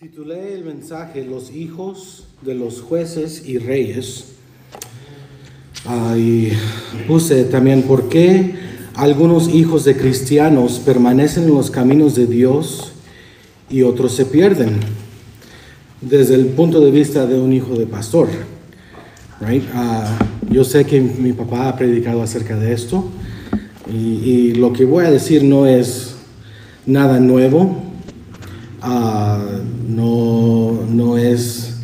Titulé el mensaje Los hijos de los jueces y reyes. Y puse también por qué algunos hijos de cristianos permanecen en los caminos de Dios y otros se pierden. Desde el punto de vista de un hijo de pastor. Right? Yo sé que mi papá ha predicado acerca de esto. Y lo que voy a decir no es nada nuevo. No es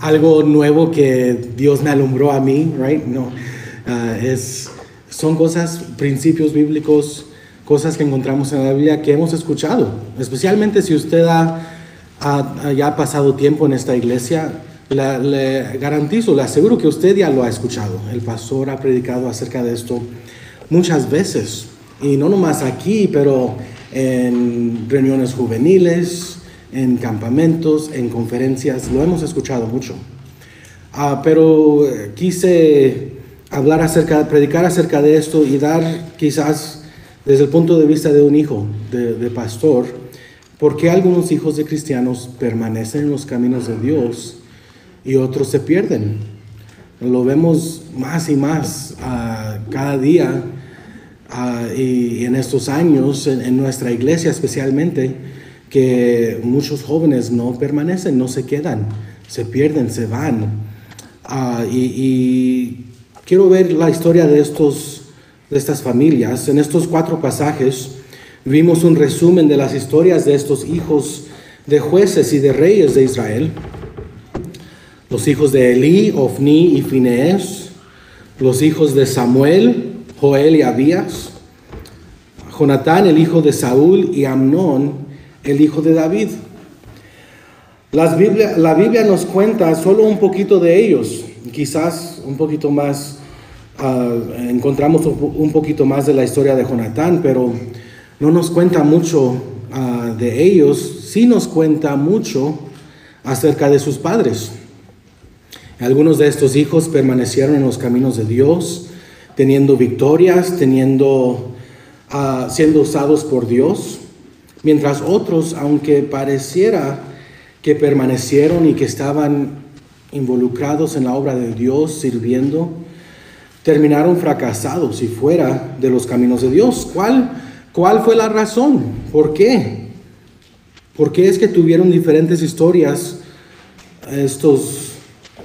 algo nuevo que Dios me alumbró a mí, right? No, son cosas, principios bíblicos, cosas que encontramos en la Biblia que hemos escuchado, especialmente si usted ya ha pasado tiempo en esta iglesia. Le garantizo, le aseguro que usted ya lo ha escuchado. El pastor ha predicado acerca de esto muchas veces. Y no nomás aquí, pero en reuniones juveniles, en campamentos, en conferencias. Lo hemos escuchado mucho. Pero quise predicar acerca de esto y dar quizás desde el punto de vista de un hijo de pastor, por qué algunos hijos de cristianos permanecen en los caminos de Dios y otros se pierden. Lo vemos más y más cada día y en estos años en nuestra iglesia especialmente, que muchos jóvenes no permanecen, no se quedan, se pierden, se van. Y quiero ver la historia de estas familias. En estos 4 pasajes vimos un resumen de las historias de estos hijos de jueces y de reyes de Israel. Los hijos de Elí, Ofni y Finees, los hijos de Samuel, Joel y Abías, Jonatán, el hijo de Saúl, y Amnón, el hijo de David. La Biblia nos cuenta solo un poquito de ellos, quizás un poquito más, encontramos un poquito más de la historia de Jonatán, pero no nos cuenta mucho de ellos, sí nos cuenta mucho acerca de sus padres. Algunos de estos hijos permanecieron en los caminos de Dios, teniendo victorias, siendo usados por Dios, mientras otros, aunque pareciera que permanecieron y que estaban involucrados en la obra de Dios, sirviendo, terminaron fracasados y fuera de los caminos de Dios. ¿Cuál fue la razón? ¿Por qué? ¿Por qué es que tuvieron diferentes historias estos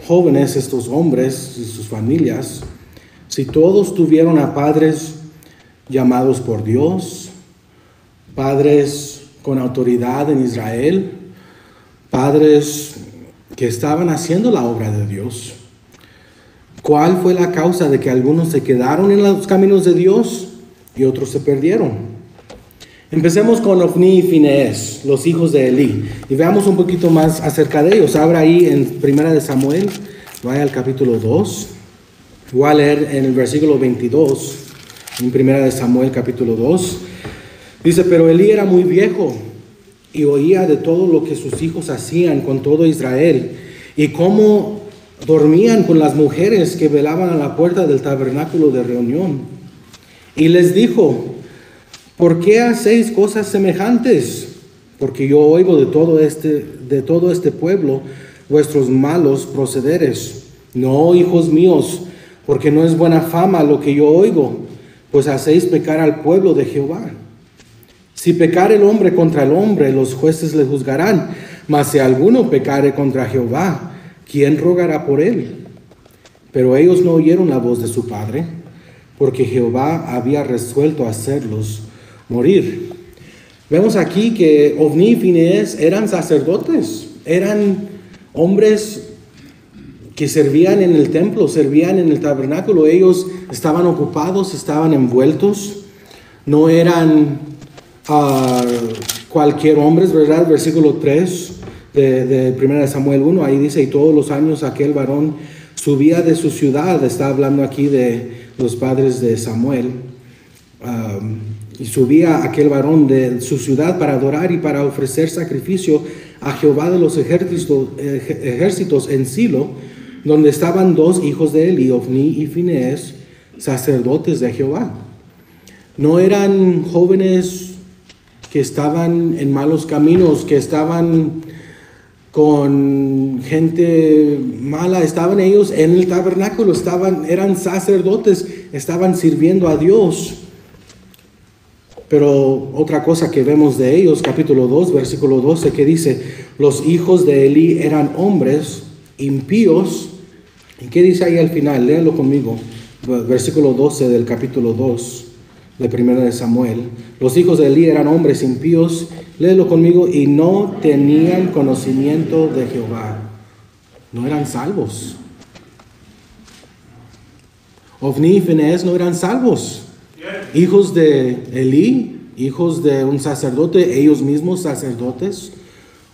jóvenes, estos hombres y sus familias, si todos tuvieron a padres llamados por Dios, padres con autoridad en Israel, padres que estaban haciendo la obra de Dios? ¿Cuál fue la causa de que algunos se quedaron en los caminos de Dios y otros se perdieron? Empecemos con Ofni y Finees, los hijos de Elí, y veamos un poquito más acerca de ellos. Abra ahí en 1 Samuel, vaya al capítulo 2. Voy a leer en el versículo 22, en 1 Samuel capítulo 2. Dice: pero Elí era muy viejo y oía de todo lo que sus hijos hacían con todo Israel, y cómo dormían con las mujeres que velaban a la puerta del tabernáculo de reunión. Y les dijo: ¿por qué hacéis cosas semejantes? Porque yo oigo de todo este pueblo vuestros malos procederes. No, hijos míos, porque no es buena fama lo que yo oigo, pues hacéis pecar al pueblo de Jehová. Si pecare el hombre contra el hombre, los jueces le juzgarán. Mas si alguno pecare contra Jehová, ¿quién rogará por él? Pero ellos no oyeron la voz de su padre, porque Jehová había resuelto hacerlos morir. Vemos aquí que Ofni y Finees eran sacerdotes, eran hombres que servían en el templo, servían en el tabernáculo. Ellos estaban ocupados, estaban envueltos, no eran cualquier hombres, ¿verdad? Versículo 3 de 1 Samuel 1, ahí dice: y todos los años aquel varón subía de su ciudad. Está hablando aquí de los padres de Samuel. Y subía aquel varón de su ciudad para adorar y para ofrecer sacrificio a Jehová de los ejércitos en Silo, donde estaban 2 hijos de Eli, Ofni y Finees, sacerdotes de Jehová. No eran jóvenes que estaban en malos caminos, que estaban con gente mala. Estaban ellos en el tabernáculo, eran sacerdotes, estaban sirviendo a Dios. Pero otra cosa que vemos de ellos, capítulo 2, versículo 12, que dice, los hijos de Elí eran hombres impíos. ¿Y qué dice ahí al final? Léalo conmigo. Versículo 12 del capítulo 2 de 1 de Samuel. Los hijos de Elí eran hombres impíos, léelo conmigo, y no tenían conocimiento de Jehová. No eran salvos. Ofni y Finehés no eran salvos. Hijos de Elí, hijos de un sacerdote, ellos mismos sacerdotes,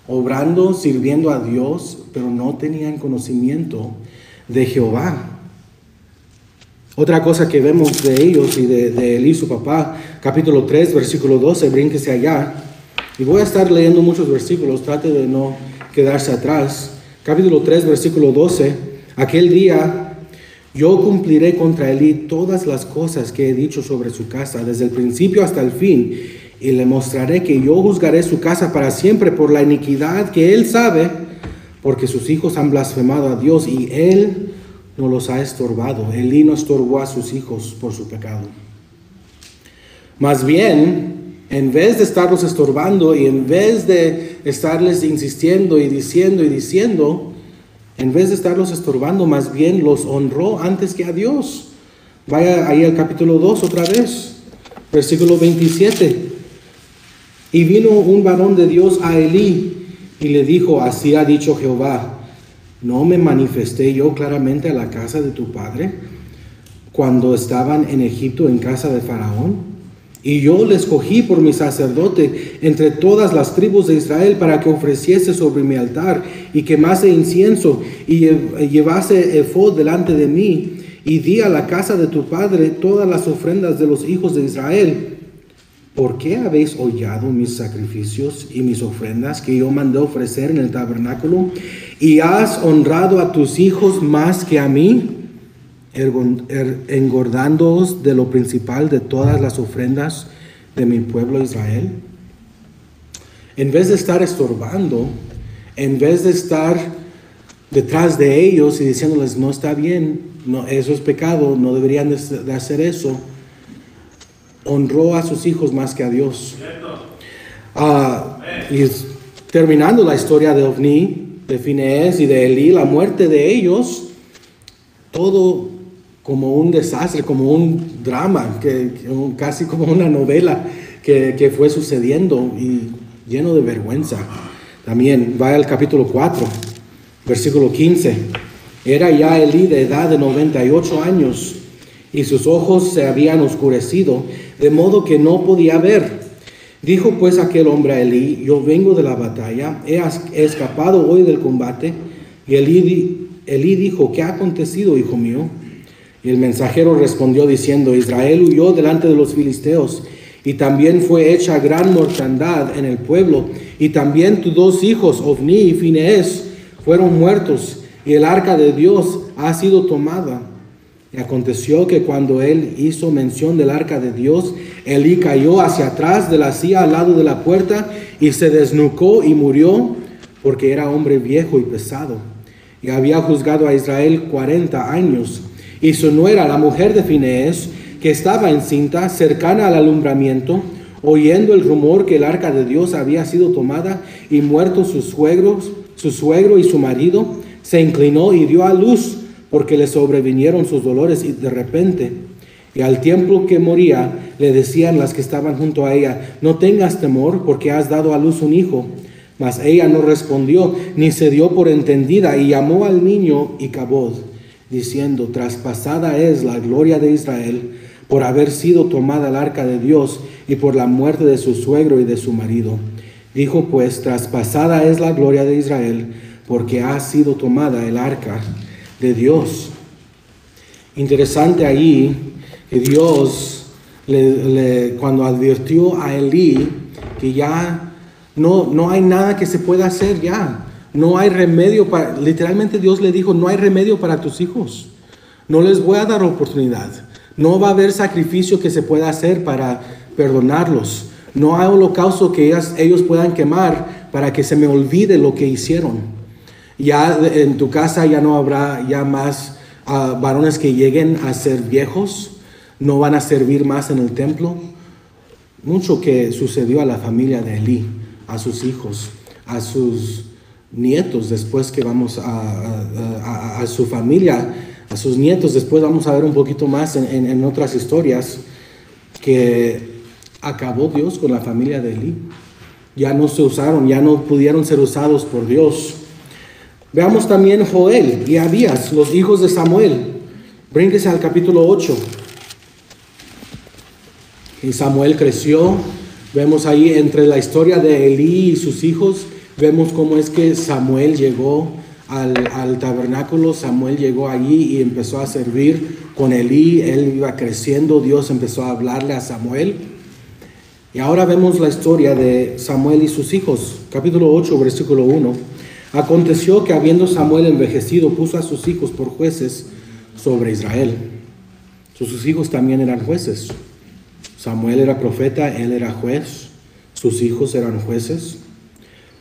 obrando, sirviendo a Dios, pero no tenían conocimiento de Jehová. Otra cosa que vemos de ellos y de Elí, su papá, capítulo 3, versículo 12, brínquese allá. Y voy a estar leyendo muchos versículos, trate de no quedarse atrás. Capítulo 3, versículo 12, aquel día yo cumpliré contra Elí todas las cosas que he dicho sobre su casa, desde el principio hasta el fin, y le mostraré que yo juzgaré su casa para siempre por la iniquidad que él sabe, porque sus hijos han blasfemado a Dios y él no los ha estorbado. Elí no estorbó a sus hijos por su pecado. Más bien, en vez de estarlos estorbando y en vez de estarles insistiendo y diciendo, en vez de estarlos estorbando, más bien los honró antes que a Dios. Vaya ahí al capítulo 2 otra vez, versículo 27. Y vino un varón de Dios a Elí y le dijo, así ha dicho Jehová, ¿no me manifesté yo claramente a la casa de tu padre cuando estaban en Egipto en casa de Faraón? Y yo le escogí por mi sacerdote entre todas las tribus de Israel para que ofreciese sobre mi altar y quemase incienso y llevase efod delante de mí. Y di a la casa de tu padre todas las ofrendas de los hijos de Israel. ¿Por qué habéis hollado mis sacrificios y mis ofrendas que yo mandé ofrecer en el tabernáculo? ¿Y has honrado a tus hijos más que a mí, engordándoos de lo principal de todas las ofrendas de mi pueblo Israel? En vez de estar estorbando, en vez de estar detrás de ellos y diciéndoles, no está bien, no, eso es pecado, no deberían de hacer eso, honró a sus hijos más que a Dios. Y terminando la historia de Ofni, de Finehés y de Elí, la muerte de ellos, todo como un desastre, como un drama, casi como una novela que fue sucediendo y lleno de vergüenza. También vaya al capítulo 4, versículo 15. Era ya Elí de edad de 98 años y sus ojos se habían oscurecido, de modo que no podía ver. Dijo pues aquel hombre a Elí, yo vengo de la batalla, he escapado hoy del combate. Y Elí dijo, ¿qué ha acontecido, hijo mío? Y el mensajero respondió diciendo, Israel huyó delante de los filisteos, y también fue hecha gran mortandad en el pueblo, y también tus dos hijos, Ofni y Finehés, fueron muertos, y el arca de Dios ha sido tomada. Y aconteció que cuando él hizo mención del arca de Dios, Elí cayó hacia atrás de la silla al lado de la puerta, y se desnucó y murió, porque era hombre viejo y pesado. Y había juzgado a Israel 40 años. Y su nuera, la mujer de Finehés, que estaba encinta, cercana al alumbramiento, oyendo el rumor que el arca de Dios había sido tomada y muerto su suegro y su marido, se inclinó y dio a luz, porque le sobrevinieron sus dolores y de repente. Y al tiempo que moría, le decían las que estaban junto a ella, no tengas temor, porque has dado a luz un hijo. Mas ella no respondió, ni se dio por entendida, y llamó al niño Icabod, diciendo, traspasada es la gloria de Israel, por haber sido tomada el arca de Dios, y por la muerte de su suegro y de su marido. Dijo pues, traspasada es la gloria de Israel, porque ha sido tomada el arca de Dios. Interesante ahí que Dios, cuando advirtió a Elí que ya no hay nada que se pueda hacer ya, no hay remedio literalmente Dios le dijo, no hay remedio para tus hijos, no les voy a dar oportunidad, No va a haber sacrificio que se pueda hacer para perdonarlos. No hay holocausto que ellos puedan quemar para que se me olvide lo que hicieron. Ya en tu casa ya no habrá ya más varones que lleguen a ser viejos. No van a servir más en el templo. Mucho que sucedió a la familia de Elí, a sus hijos, a sus nietos, después que vamos a su familia, a sus nietos. Después vamos a ver un poquito más en otras historias que acabó Dios con la familia de Elí. Ya no se usaron, ya no pudieron ser usados por Dios. Veamos también Joel y Abías, los hijos de Samuel. Brínquese al capítulo 8. Y Samuel creció. Vemos ahí entre la historia de Elí y sus hijos, vemos cómo es que Samuel llegó al tabernáculo. Samuel llegó allí y empezó a servir con Elí. Él iba creciendo, Dios empezó a hablarle a Samuel. Y ahora vemos la historia de Samuel y sus hijos. Capítulo 8, versículo 1. Aconteció que habiendo Samuel envejecido, puso a sus hijos por jueces sobre Israel. Sus hijos también eran jueces. Samuel era profeta, él era juez, sus hijos eran jueces.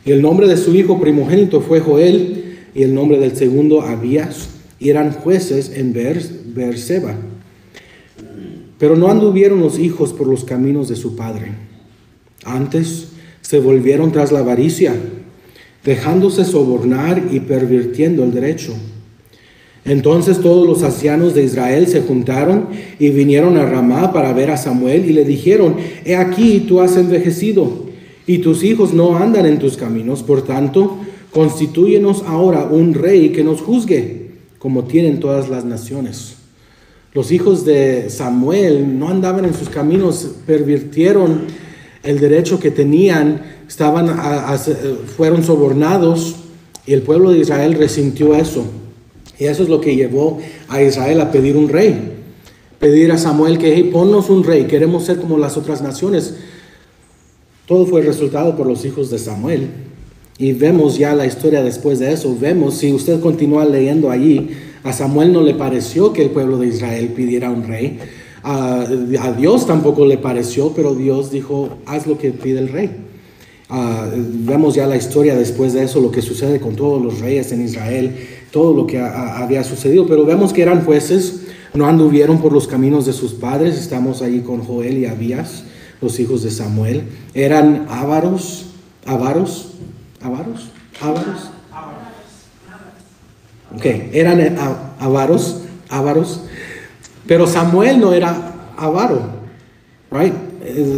Y el nombre de su hijo primogénito fue Joel, y el nombre del segundo Abías, y eran jueces en Beerseba. Pero no anduvieron los hijos por los caminos de su padre. Antes se volvieron tras la avaricia, dejándose sobornar y pervirtiendo el derecho. Entonces todos los ancianos de Israel se juntaron y vinieron a Ramá para ver a Samuel y le dijeron: he aquí, tú has envejecido y tus hijos no andan en tus caminos, por tanto, constitúyenos ahora un rey que nos juzgue, como tienen todas las naciones. Los hijos de Samuel no andaban en sus caminos, pervirtieron el derecho que tenían, fueron sobornados, y el pueblo de Israel resintió eso. Y eso es lo que llevó a Israel a pedir un rey. Pedir a Samuel que, hey, ponnos un rey, queremos ser como las otras naciones. Todo fue resultado por los hijos de Samuel. Y vemos ya la historia después de eso. Vemos, si usted continúa leyendo allí, a Samuel no le pareció que el pueblo de Israel pidiera un rey. A Dios tampoco le pareció, pero Dios dijo: haz lo que pide el rey. Vemos ya la historia después de eso, lo que sucede con todos los reyes en Israel, todo lo que había sucedido. Pero vemos que eran jueces, no anduvieron por los caminos de sus padres. Estamos ahí con Joel y Abías, los hijos de Samuel. Eran avaros. Ok, eran avaros. Pero Samuel no era avaro, right?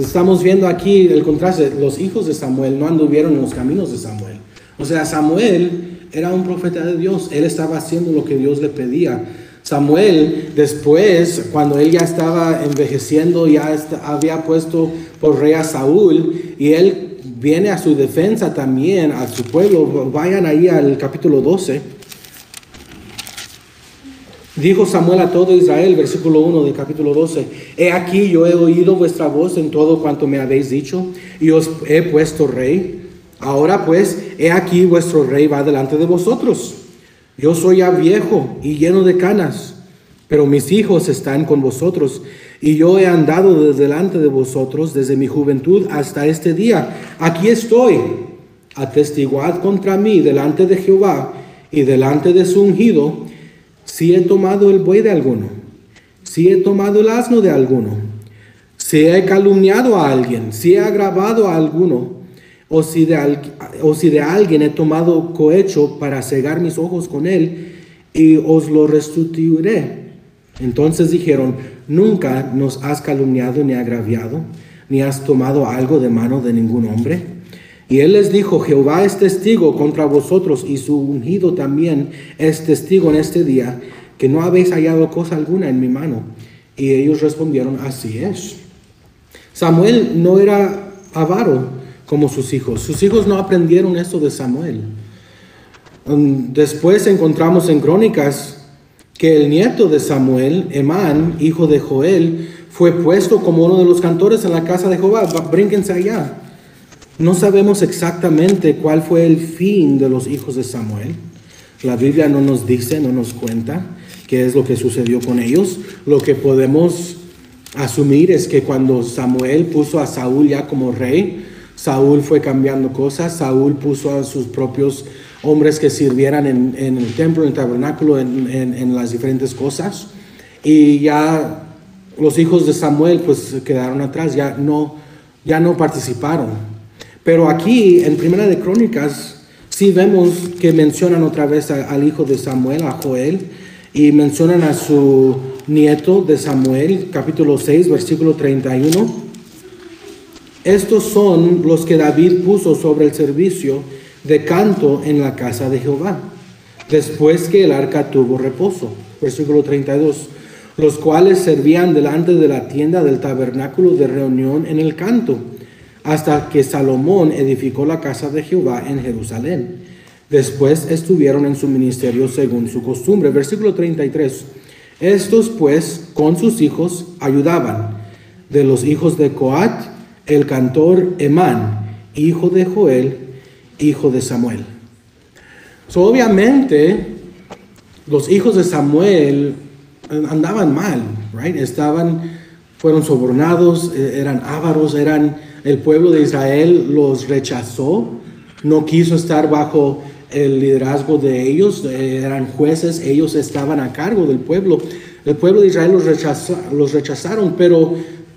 Estamos viendo aquí el contraste. Los hijos de Samuel no anduvieron en los caminos de Samuel. O sea, Samuel era un profeta de Dios. Él estaba haciendo lo que Dios le pedía. Samuel, después, cuando él ya estaba envejeciendo, ya había puesto por rey a Saúl, y él viene a su defensa también, a su pueblo. Vayan ahí al capítulo 12. Dijo Samuel a todo Israel, versículo 1 del capítulo 12: he aquí, yo he oído vuestra voz en todo cuanto me habéis dicho, y os he puesto rey. Ahora pues, he aquí, vuestro rey va delante de vosotros. Yo soy ya viejo y lleno de canas, pero mis hijos están con vosotros, y yo he andado delante de vosotros desde mi juventud hasta este día. Aquí estoy, atestiguad contra mí delante de Jehová y delante de su ungido, si he tomado el buey de alguno, si he tomado el asno de alguno, si he calumniado a alguien, si he agravado a alguno, o si de alguien he tomado cohecho para cegar mis ojos con él, y os lo restituiré. Entonces dijeron: nunca nos has calumniado ni agraviado, ni has tomado algo de mano de ningún hombre. Y él les dijo: Jehová es testigo contra vosotros, y su ungido también es testigo en este día, que no habéis hallado cosa alguna en mi mano. Y ellos respondieron: así es. Samuel no era avaro como sus hijos. Sus hijos no aprendieron esto de Samuel. Después encontramos en Crónicas que el nieto de Samuel, Emán, hijo de Joel, fue puesto como uno de los cantores en la casa de Jehová. Brínquense allá. No sabemos exactamente cuál fue el fin de los hijos de Samuel. La Biblia no nos dice, no nos cuenta qué es lo que sucedió con ellos. Lo que podemos asumir es que cuando Samuel puso a Saúl ya como rey, Saúl fue cambiando cosas. Saúl puso a sus propios hombres que sirvieran en el templo, en el tabernáculo, en las diferentes cosas. Y ya los hijos de Samuel pues quedaron atrás, ya no participaron. Pero aquí en Primera de Crónicas sí vemos que mencionan otra vez al hijo de Samuel, a Joel, y mencionan a su nieto de Samuel, capítulo 6, versículo 31. Estos son los que David puso sobre el servicio de canto en la casa de Jehová, después que el arca tuvo reposo. Versículo 32. Los cuales servían delante de la tienda del tabernáculo de reunión en el canto, hasta que Salomón edificó la casa de Jehová en Jerusalén. Después estuvieron en su ministerio según su costumbre. Versículo 33. Estos pues con sus hijos ayudaban. De los hijos de Coat, el cantor Emán, hijo de Joel, hijo de Samuel. Obviamente, los hijos de Samuel andaban mal, right? Fueron sobornados, eran ávaros, el pueblo de Israel los rechazó, no quiso estar bajo el liderazgo de ellos, eran jueces, ellos estaban a cargo del pueblo. El pueblo de Israel los rechazaron, pero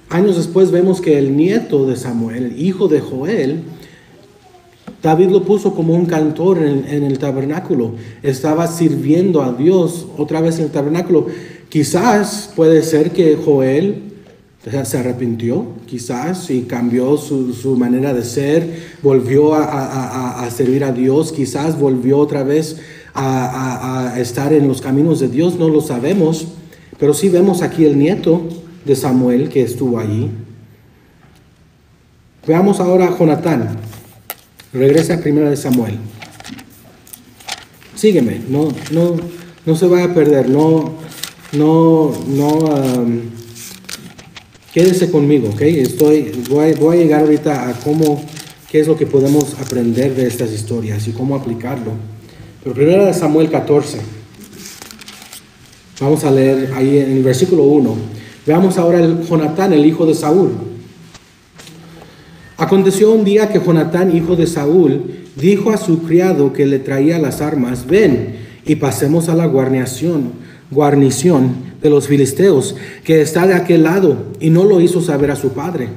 años después vemos que el nieto de Samuel, el hijo de Joel, David lo puso como un cantor en el tabernáculo. Estaba sirviendo a Dios otra vez en el tabernáculo. Quizás puede ser que Joel se arrepintió, quizás, y cambió su manera de ser, volvió a servir a Dios, quizás volvió otra vez a estar en los caminos de Dios, no lo sabemos, pero sí vemos aquí el nieto de Samuel que estuvo allí. Veamos ahora a Jonatán. Regresa a Primera de Samuel. Sígueme, no se vaya a perder, quédese conmigo, ¿ok? Voy a llegar ahorita a qué es lo que podemos aprender de estas historias y cómo aplicarlo. Pero Primera de Samuel 14. Vamos a leer ahí en el versículo 1. Veamos ahora Jonatán, el hijo de Saúl. Aconteció un día que Jonatán, hijo de Saúl, dijo a su criado que le traía las armas: ven y pasemos a la guarnición de los filisteos, que está de aquel lado, y no lo hizo saber a su padre.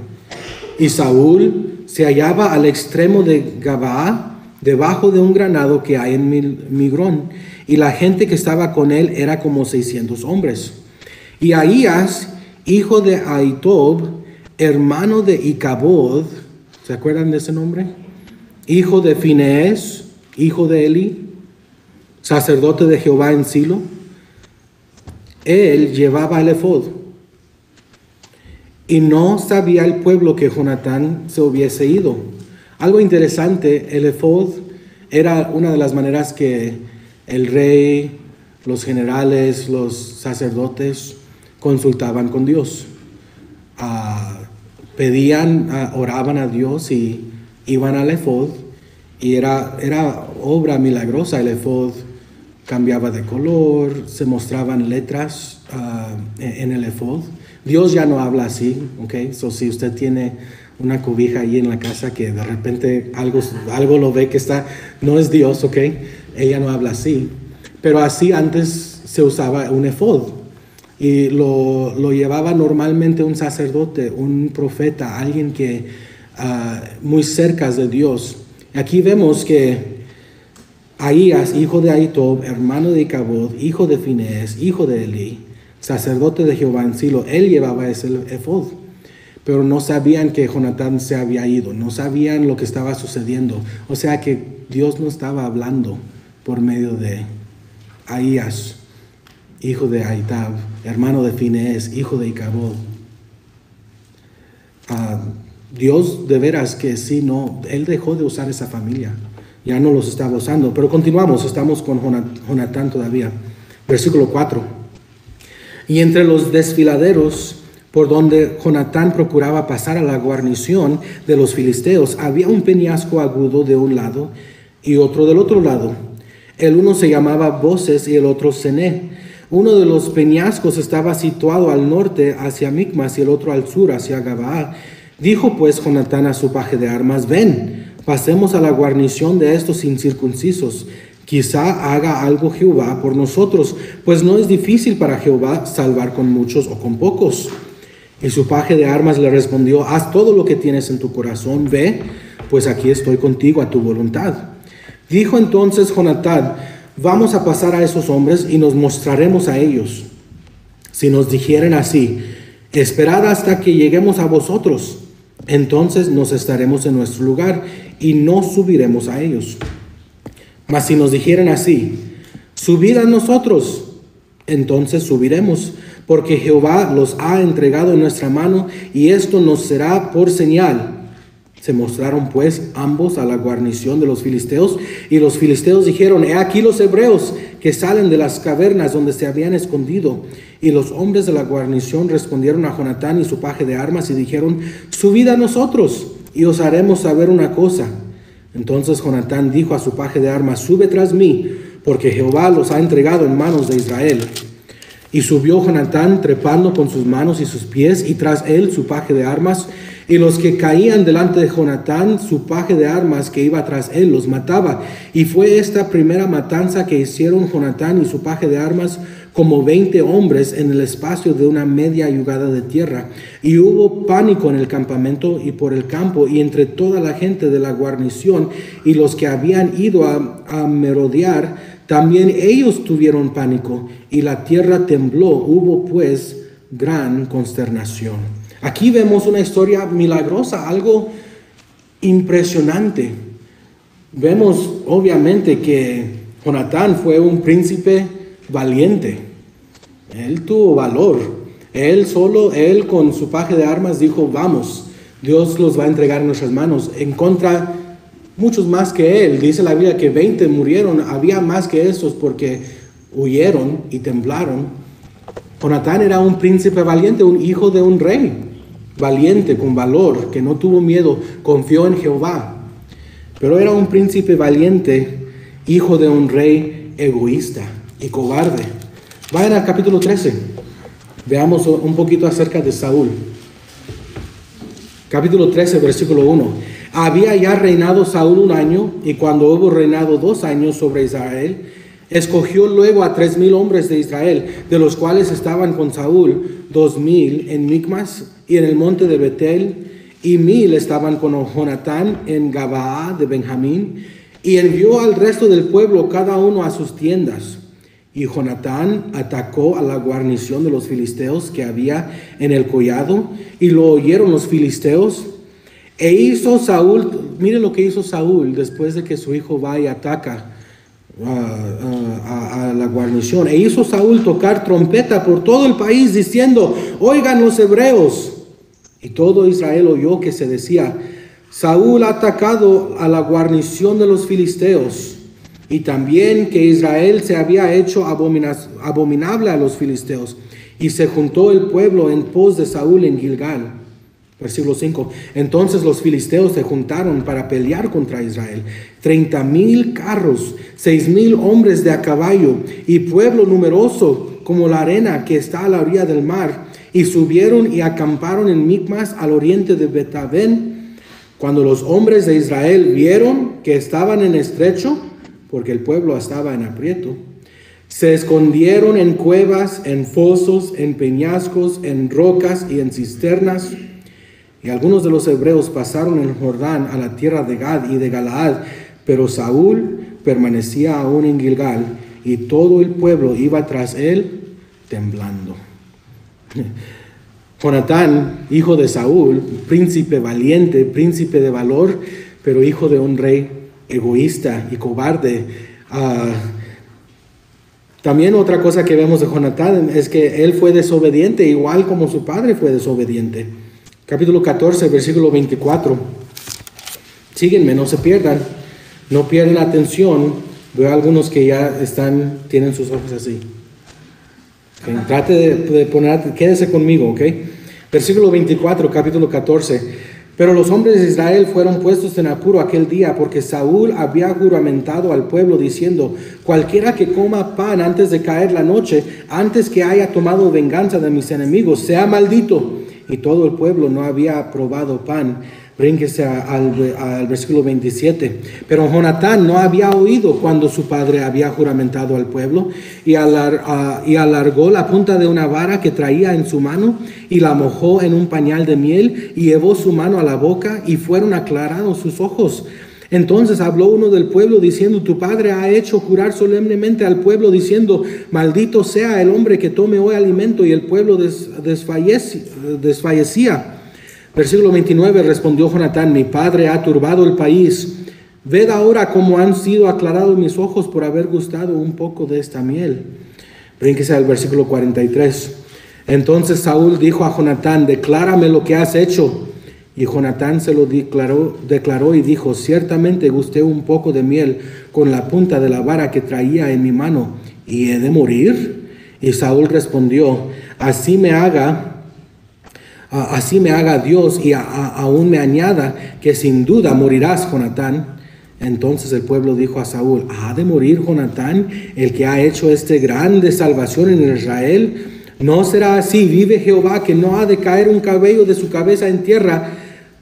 Y Saúl se hallaba al extremo de Gabaa, debajo de un granado que hay en Migrón, y la gente que estaba con él era como 600 hombres. Y Ahías, hijo de Ahitob, hermano de Icabod, ¿se acuerdan de ese nombre? Hijo de Finees, hijo de Eli, sacerdote de Jehová en Silo. Él llevaba el efod. Y no sabía el pueblo que Jonatán se hubiese ido. Algo interesante, el efod era una de las maneras que el rey, los generales, los sacerdotes consultaban con Dios. Oraban a Dios y iban al efod, y era obra milagrosa. El efod cambiaba de color, se mostraban letras en el efod. Dios ya no habla así, ¿ok? Si usted tiene una cobija ahí en la casa que de repente algo lo ve que no es Dios, ¿ok? Ella no habla así. Pero así antes se usaba un efod. Y lo llevaba normalmente un sacerdote, un profeta, alguien que muy cerca de Dios. Aquí vemos que Ahías, hijo de Ahitob, hermano de Icabod, hijo de Finees, hijo de Eli, sacerdote de Jehová en Silo, él llevaba ese efod. Pero no sabían que Jonatán se había ido, no sabían lo que estaba sucediendo. O sea que Dios no estaba hablando por medio de Ahías, hijo de Ahitob, hermano de Finees, hijo de Icabod. Dios de veras que sí, no, él dejó de usar esa familia, ya no los estaba usando. Pero continuamos, estamos con Jonatán todavía. Versículo 4. Y entre los desfiladeros por donde Jonatán procuraba pasar a la guarnición de los filisteos, había un peñasco agudo de un lado y otro del otro lado. El uno se llamaba Boses y el otro Cené. Uno de los peñascos estaba situado al norte hacia Micmas y el otro al sur hacia Gabaa. Dijo pues Jonatán a su paje de armas: ven, pasemos a la guarnición de estos incircuncisos. Quizá haga algo Jehová por nosotros, pues no es difícil para Jehová salvar con muchos o con pocos. Y su paje de armas le respondió: haz todo lo que tienes en tu corazón, ve, pues aquí estoy contigo a tu voluntad. Dijo entonces Jonatán: vamos a pasar a esos hombres y nos mostraremos a ellos. Si nos dijeren así: esperad hasta que lleguemos a vosotros, entonces nos estaremos en nuestro lugar y no subiremos a ellos. Mas si nos dijeren así: subid a nosotros, entonces subiremos, porque Jehová los ha entregado en nuestra mano, y esto nos será por señal. Se mostraron pues ambos a la guarnición de los filisteos, y los filisteos dijeron: he aquí los hebreos que salen de las cavernas donde se habían escondido. Y los hombres de la guarnición respondieron a Jonatán y su paje de armas y dijeron: subid a nosotros, y os haremos saber una cosa. Entonces Jonatán dijo a su paje de armas: sube tras mí, porque Jehová los ha entregado en manos de Israel. Y subió Jonatán trepando con sus manos y sus pies, y tras él su paje de armas. Y los que caían delante de Jonatán, su paje de armas que iba tras él los mataba. Y fue esta primera matanza que hicieron Jonatán y su paje de armas, como 20 hombres en el espacio de una media yugada de tierra. Y hubo pánico en el campamento y por el campo y entre toda la gente de la guarnición, y los que habían ido a merodear, también ellos tuvieron pánico, y la tierra tembló. Hubo pues gran consternación. Aquí vemos una historia milagrosa, algo impresionante. Vemos obviamente que Jonatán fue un príncipe valiente. Él tuvo valor. Él con su paje de armas dijo: vamos, Dios los va a entregar en nuestras manos. En contra, muchos más que él. Dice la Biblia que 20 murieron. Había más que esos porque huyeron y temblaron. Jonatán era un príncipe valiente, un hijo de un rey valiente, con valor, que no tuvo miedo, confió en Jehová. Pero era un príncipe valiente, hijo de un rey egoísta y cobarde. Vayan al capítulo 13. Veamos un poquito acerca de Saúl. Capítulo 13, versículo 1. Había ya reinado Saúl 1 año, y cuando hubo reinado 2 años sobre Israel, escogió luego a 3,000 hombres de Israel, de los cuales estaban con Saúl 2,000 en Micmas y en el monte de Betel, y 1,000 estaban con Jonatán en Gabaa de Benjamín, y envió al resto del pueblo cada uno a sus tiendas. Y Jonatán atacó a la guarnición de los filisteos que había en el collado, y lo oyeron los filisteos. E hizo Saúl, miren lo que hizo Saúl después de que su hijo va y ataca a la guarnición. E hizo Saúl tocar trompeta por todo el país, diciendo: oigan los hebreos. Y todo Israel oyó que se decía: Saúl ha atacado a la guarnición de los filisteos. Y también que Israel se había hecho abominable a los filisteos. Y se juntó el pueblo en pos de Saúl en Gilgal. Versículo 5. Entonces los filisteos se juntaron para pelear contra Israel. 30,000 carros, 6,000 hombres de a caballo, y pueblo numeroso como la arena que está a la orilla del mar. Y subieron y acamparon en Micmas al oriente de Betavén. Cuando los hombres de Israel vieron que estaban en estrecho, porque el pueblo estaba en aprieto, se escondieron en cuevas, en fosos, en peñascos, en rocas y en cisternas. Y algunos de los hebreos pasaron el Jordán a la tierra de Gad y de Galaad, pero Saúl permanecía aún en Gilgal, y todo el pueblo iba tras él temblando. Jonatán, hijo de Saúl, príncipe valiente, príncipe de valor, pero hijo de un rey egoísta y cobarde. También otra cosa que vemos de Jonatán es que él fue desobediente, igual como su padre fue desobediente. Capítulo 14, versículo 24. Síguenme, no se pierdan. No pierdan atención. Veo algunos que ya tienen sus ojos así. Okay, trate de poner, quédese conmigo, ¿ok? Versículo 24, capítulo 14. Pero los hombres de Israel fueron puestos en apuro aquel día, porque Saúl había juramentado al pueblo diciendo: cualquiera que coma pan antes de caer la noche, antes que haya tomado venganza de mis enemigos, sea maldito. Y todo el pueblo no había probado pan. Brínquese al versículo 27. Pero Jonatán no había oído cuando su padre había juramentado al pueblo, y alargó la punta de una vara que traía en su mano y la mojó en un pañal de miel y llevó su mano a la boca y fueron aclarados sus ojos. Entonces habló uno del pueblo diciendo: tu padre ha hecho jurar solemnemente al pueblo diciendo: maldito sea el hombre que tome hoy alimento. Y el pueblo desfallecía. Versículo 29, respondió Jonatán: mi padre ha turbado el país. Ved ahora cómo han sido aclarados mis ojos por haber gustado un poco de esta miel. Brínquese al versículo 43. Entonces Saúl dijo a Jonatán: declárame lo que has hecho. Y Jonatán se lo declaró y dijo: ciertamente gusté un poco de miel con la punta de la vara que traía en mi mano, ¿y he de morir? Y Saúl respondió: así me haga Dios y aún me añada, que sin duda morirás, Jonatán. Entonces el pueblo dijo a Saúl: ¿ha de morir Jonatán, el que ha hecho esta grande salvación en Israel? No será así, vive Jehová, que no ha de caer un cabello de su cabeza en tierra,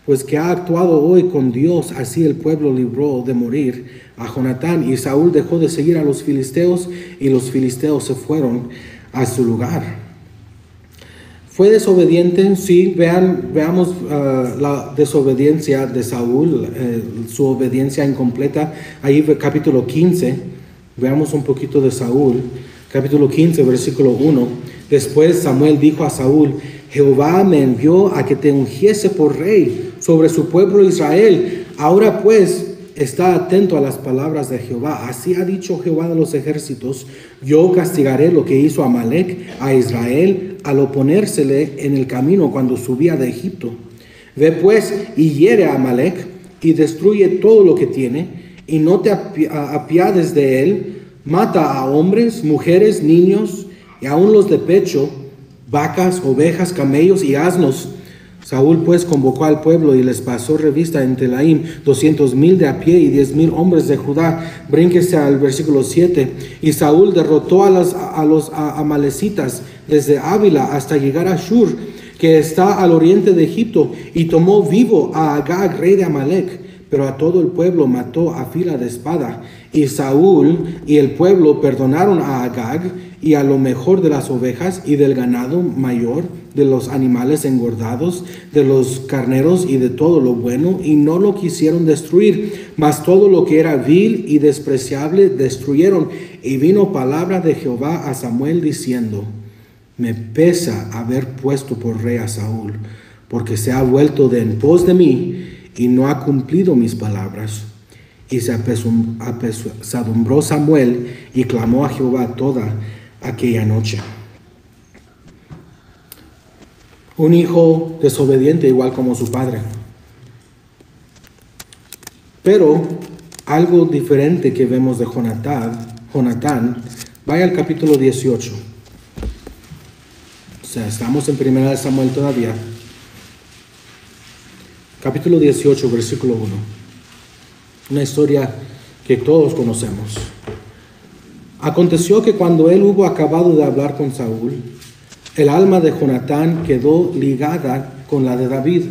pues que ha actuado hoy con Dios. Así el pueblo libró de morir a Jonatán. Y Saúl dejó de seguir a los filisteos, y los filisteos se fueron a su lugar. ¿Fue desobediente? Sí, veamos la desobediencia de Saúl, su obediencia incompleta. Ahí capítulo 15, veamos un poquito de Saúl. Capítulo 15, versículo 1. Después Samuel dijo a Saúl: Jehová me envió a que te ungiese por rey sobre su pueblo Israel. Ahora pues, está atento a las palabras de Jehová. Así ha dicho Jehová de los ejércitos: yo castigaré lo que hizo Amalec a Israel al oponérsele en el camino cuando subía de Egipto. Ve pues y hiere a Amalec y destruye todo lo que tiene, y no te apiades de él. Mata a hombres, mujeres, niños y aun los de pecho, vacas, ovejas, camellos y asnos. Saúl pues convocó al pueblo y les pasó revista en Telaim 200,000 de a pie y 10,000 hombres de Judá. Brínquese al versículo 7. Y Saúl derrotó a los amalecitas desde Ávila hasta llegar a Shur, que está al oriente de Egipto, y tomó vivo a Agag, rey de Amalec. Pero a todo el pueblo mató a fila de espada. Y Saúl y el pueblo perdonaron a Agag y a lo mejor de las ovejas y del ganado mayor, de los animales engordados, de los carneros y de todo lo bueno, y no lo quisieron destruir, mas todo lo que era vil y despreciable destruyeron. Y vino palabra de Jehová a Samuel diciendo: me pesa haber puesto por rey a Saúl, porque se ha vuelto de en pos de mí y no ha cumplido mis palabras. Y se apesadumbró Samuel y clamó a Jehová toda aquella noche. Un hijo desobediente igual como su padre. Pero algo diferente que vemos de Jonatán, vaya al capítulo 18. O sea, estamos en 1 Samuel todavía. Capítulo 18, versículo 1. Una historia que todos conocemos. Aconteció que cuando él hubo acabado de hablar con Saúl, el alma de Jonatán quedó ligada con la de David,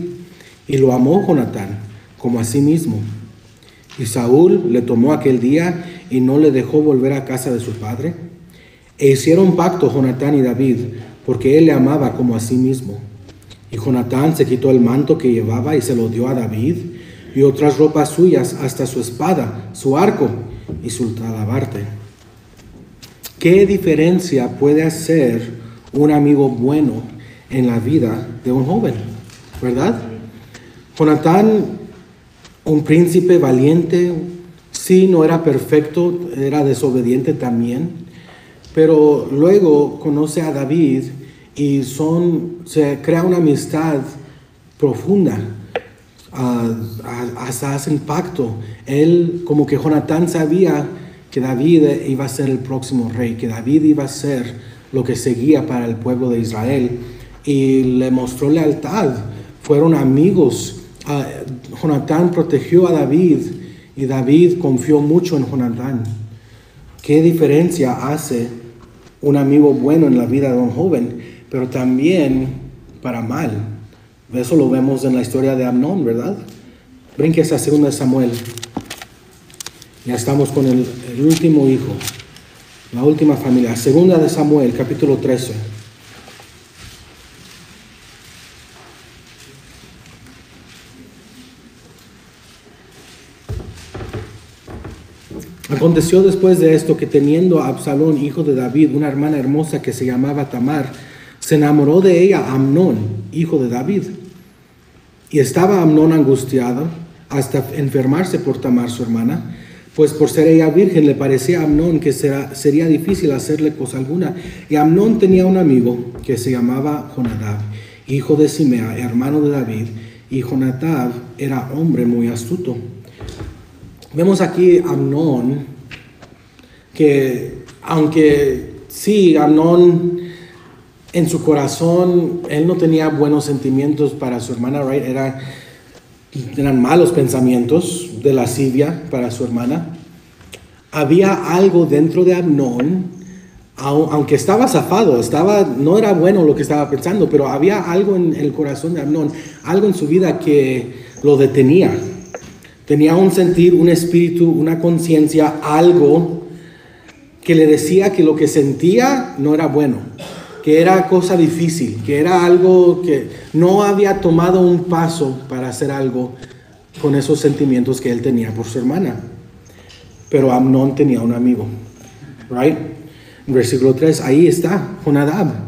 y lo amó Jonatán como a sí mismo. Y Saúl le tomó aquel día y no le dejó volver a casa de su padre. E hicieron pacto Jonatán y David, porque él le amaba como a sí mismo. Y Jonatán se quitó el manto que llevaba y se lo dio a David, y otras ropas suyas, hasta su espada, su arco y su talabarte. ¿Qué diferencia puede hacer un amigo bueno en la vida de un joven? ¿Verdad? Jonatán, un príncipe valiente, sí, no era perfecto, era desobediente también, pero luego conoce a David y se crea una amistad profunda, hasta hacen pacto. Él, como que Jonatán sabía que David iba a ser el próximo rey, que David iba a ser lo que seguía para el pueblo de Israel, y le mostró lealtad. Fueron amigos Jonatán protegió a David y David confió mucho en Jonatán. ¿Qué diferencia hace un amigo bueno en la vida de un joven? Pero también para mal. Eso lo vemos en la historia de Amnón, ¿verdad? Brinque esa 2 Samuel. Ya estamos con el último hijo, la última familia. 2 Samuel, capítulo 13. Aconteció después de esto que teniendo a Absalón, hijo de David, una hermana hermosa que se llamaba Tamar, se enamoró de ella Amnón, hijo de David. Y estaba Amnón angustiado hasta enfermarse por Tamar, su hermana, pues por ser ella virgen le parecía a Amnón que sería difícil hacerle cosa alguna. Y Amnón tenía un amigo que se llamaba Jonadab, hijo de Simea, hermano de David, y Jonadab era hombre muy astuto. Vemos aquí a Amnón que, aunque sí, Amnón en su corazón, él no tenía buenos sentimientos para su hermana, right? Eran malos pensamientos de lascivia para su hermana. Había algo dentro de Amnón, aunque estaba zafado, no era bueno lo que estaba pensando, pero había algo en el corazón de Amnón, algo en su vida que lo detenía. Tenía un sentir, un espíritu, una conciencia, algo que le decía que lo que sentía no era bueno, que era cosa difícil, que era algo que no había tomado un paso para hacer algo con esos sentimientos que él tenía por su hermana. Pero Amnón tenía un amigo, right? En versículo 3, ahí está, Jonadab.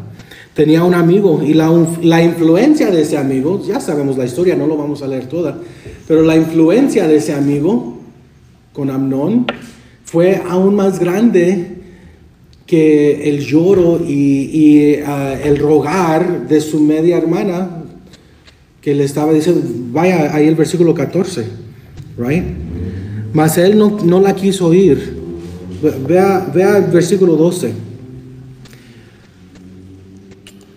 Tenía un amigo y la influencia de ese amigo, ya sabemos la historia, no lo vamos a leer toda, pero la influencia de ese amigo con Amnón fue aún más grande que el lloro y el rogar de su media hermana, que le estaba diciendo, vaya ahí el versículo 14, right? Mas él no la quiso oír. Vea el versículo 12.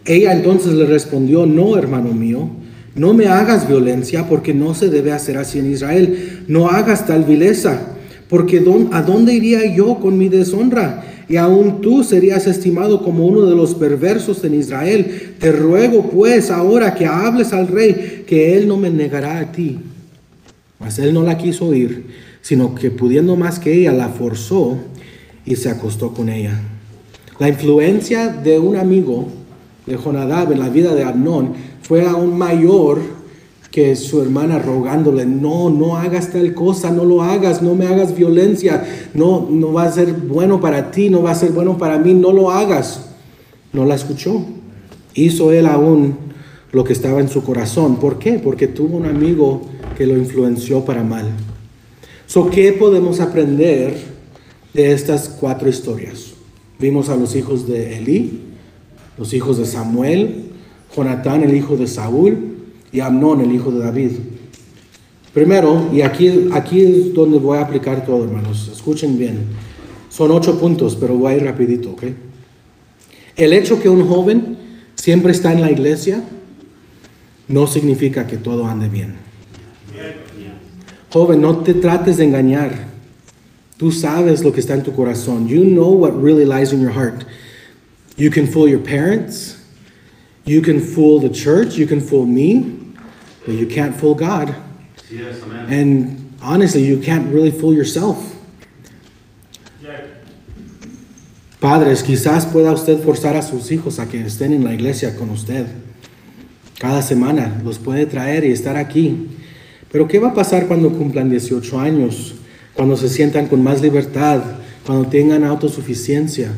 Ella entonces le respondió, no, hermano mío, no me hagas violencia, porque no se debe hacer así en Israel. No hagas tal vileza, porque ¿a dónde iría yo con mi deshonra? Y aún tú serías estimado como uno de los perversos en Israel. Te ruego pues ahora que hables al rey, que él no me negará a ti. Mas él no la quiso oír, sino que pudiendo más que ella, la forzó y se acostó con ella. La influencia de un amigo de Jonadab en la vida de Amnón fue aún mayor que su hermana rogándole, no hagas tal cosa, no lo hagas, no me hagas violencia, no va a ser bueno para ti, no va a ser bueno para mí, no lo hagas. No la escuchó. Hizo él aún lo que estaba en su corazón. ¿Por qué? Porque tuvo un amigo que lo influenció para mal. ¿Qué podemos aprender de estas 4 historias? Vimos a los hijos de Elí, los hijos de Samuel, Jonatán, el hijo de Saúl, y Amnón, el hijo de David. Primero, y aquí es donde voy a aplicar todo, hermanos. Escuchen bien. Son 8 puntos, pero voy a ir rapidito, ¿ok? El hecho que un joven siempre está en la iglesia no significa que todo ande bien. Joven, no te trates de engañar. Tú sabes lo que está en tu corazón. You know what really lies in your heart. You can fool your parents. You can fool the church. You can fool me. But you can't fool God. Yes, amen. And honestly, you can't really fool yourself. Padres, quizás pueda usted forzar a sus hijos a que estén en la iglesia con usted. Cada semana los puede traer y estar aquí. Pero ¿qué va a pasar cuando cumplan 18 años? Cuando se sientan con más libertad, cuando tengan autosuficiencia.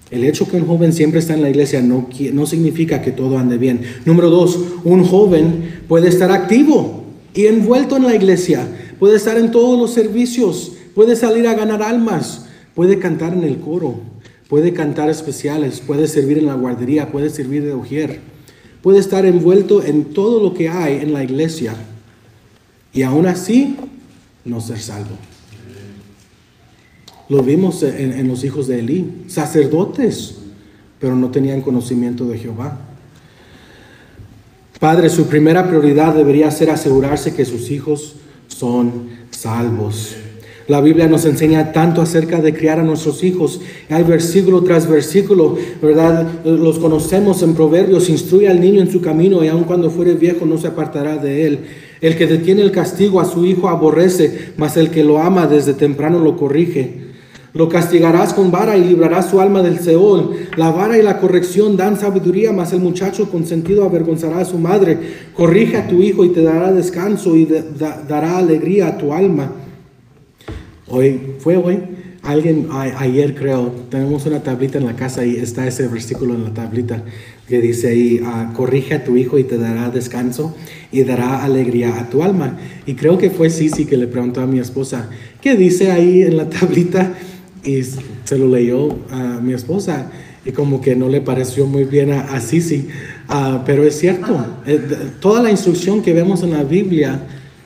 El hecho que un joven siempre está en la iglesia no significa que todo ande bien. Número 2, un joven puede estar activo y envuelto en la iglesia. Puede estar en todos los servicios. Puede salir a ganar almas. Puede cantar en el coro. Puede cantar especiales. Puede servir en la guardería. Puede servir de ujier. Puede estar envuelto en todo lo que hay en la iglesia. Y aún así, no ser salvo. Lo vimos en los hijos de Elí, sacerdotes, pero no tenían conocimiento de Jehová. Padre, su primera prioridad debería ser asegurarse que sus hijos son salvos. La Biblia nos enseña tanto acerca de criar a nuestros hijos. Hay versículo tras versículo, ¿verdad? Los conocemos en Proverbios. Instruye al niño en su camino y aun cuando fuere viejo no se apartará de él. El que detiene el castigo a su hijo aborrece, mas el que lo ama desde temprano lo corrige. Lo castigarás con vara y librarás su alma del Seol. La vara y la corrección dan sabiduría, mas el muchacho consentido avergonzará a su madre. Corrige a tu hijo y te dará descanso y dará alegría a tu alma. Hoy, ayer creo, tenemos una tablita en la casa y está ese versículo en la tablita que dice ahí, corrige a tu hijo y te dará descanso y dará alegría a tu alma. Y creo que fue Sisi que le preguntó a mi esposa, ¿qué dice ahí en la tablita? Y se lo leyó a mi esposa y como que no le pareció muy bien a Sisi, pero es cierto, toda la instrucción que vemos en la Biblia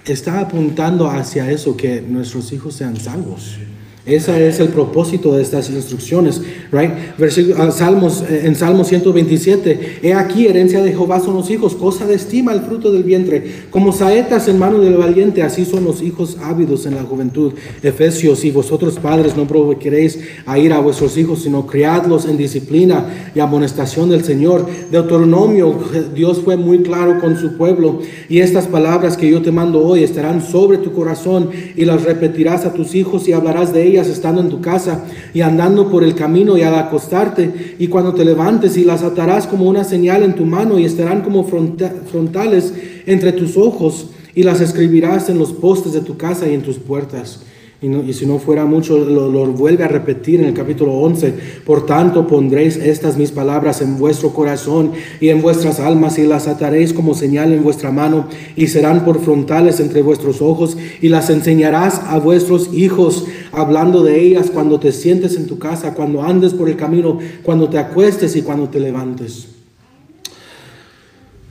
está apuntando hacia eso, que nuestros hijos sean salvos. Ese es el propósito de estas instrucciones, right? En Salmo 127, he aquí, herencia de Jehová son los hijos, cosa de estima el fruto del vientre. Como saetas en mano del valiente, así son los hijos ávidos en la juventud. Efesios, y vosotros padres no provoqueréis a ir a vuestros hijos, sino criadlos en disciplina y amonestación del Señor. Deuteronomio, Dios fue muy claro con su pueblo, y estas palabras que yo te mando hoy estarán sobre tu corazón, y las repetirás a tus hijos y hablarás de ellas estando en tu casa y andando por el camino y al acostarte y cuando te levantes, y las atarás como una señal en tu mano y estarán como frontales entre tus ojos, y las escribirás en los postes de tu casa y en tus puertas. Y si no fuera mucho, lo vuelve a repetir en el capítulo 11. Por tanto, pondréis estas mis palabras en vuestro corazón y en vuestras almas, y las ataréis como señal en vuestra mano, y serán por frontales entre vuestros ojos, y las enseñarás a vuestros hijos, hablando de ellas cuando te sientes en tu casa, cuando andes por el camino, cuando te acuestes y cuando te levantes.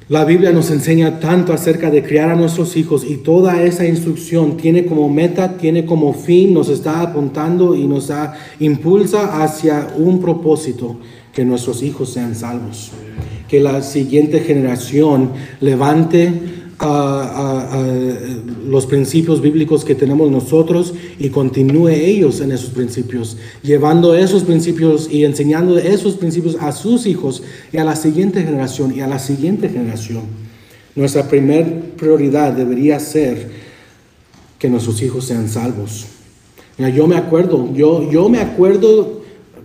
La Biblia nos enseña tanto acerca de criar a nuestros hijos, y toda esa instrucción tiene como meta, tiene como fin, nos está apuntando y nos impulsa hacia un propósito: que nuestros hijos sean salvos, que la siguiente generación levante los principios bíblicos que tenemos nosotros y continúe ellos en esos principios, llevando esos principios y enseñando esos principios a sus hijos y a la siguiente generación y a la siguiente generación. Nuestra primera prioridad debería ser que nuestros hijos sean salvos. Mira, yo me acuerdo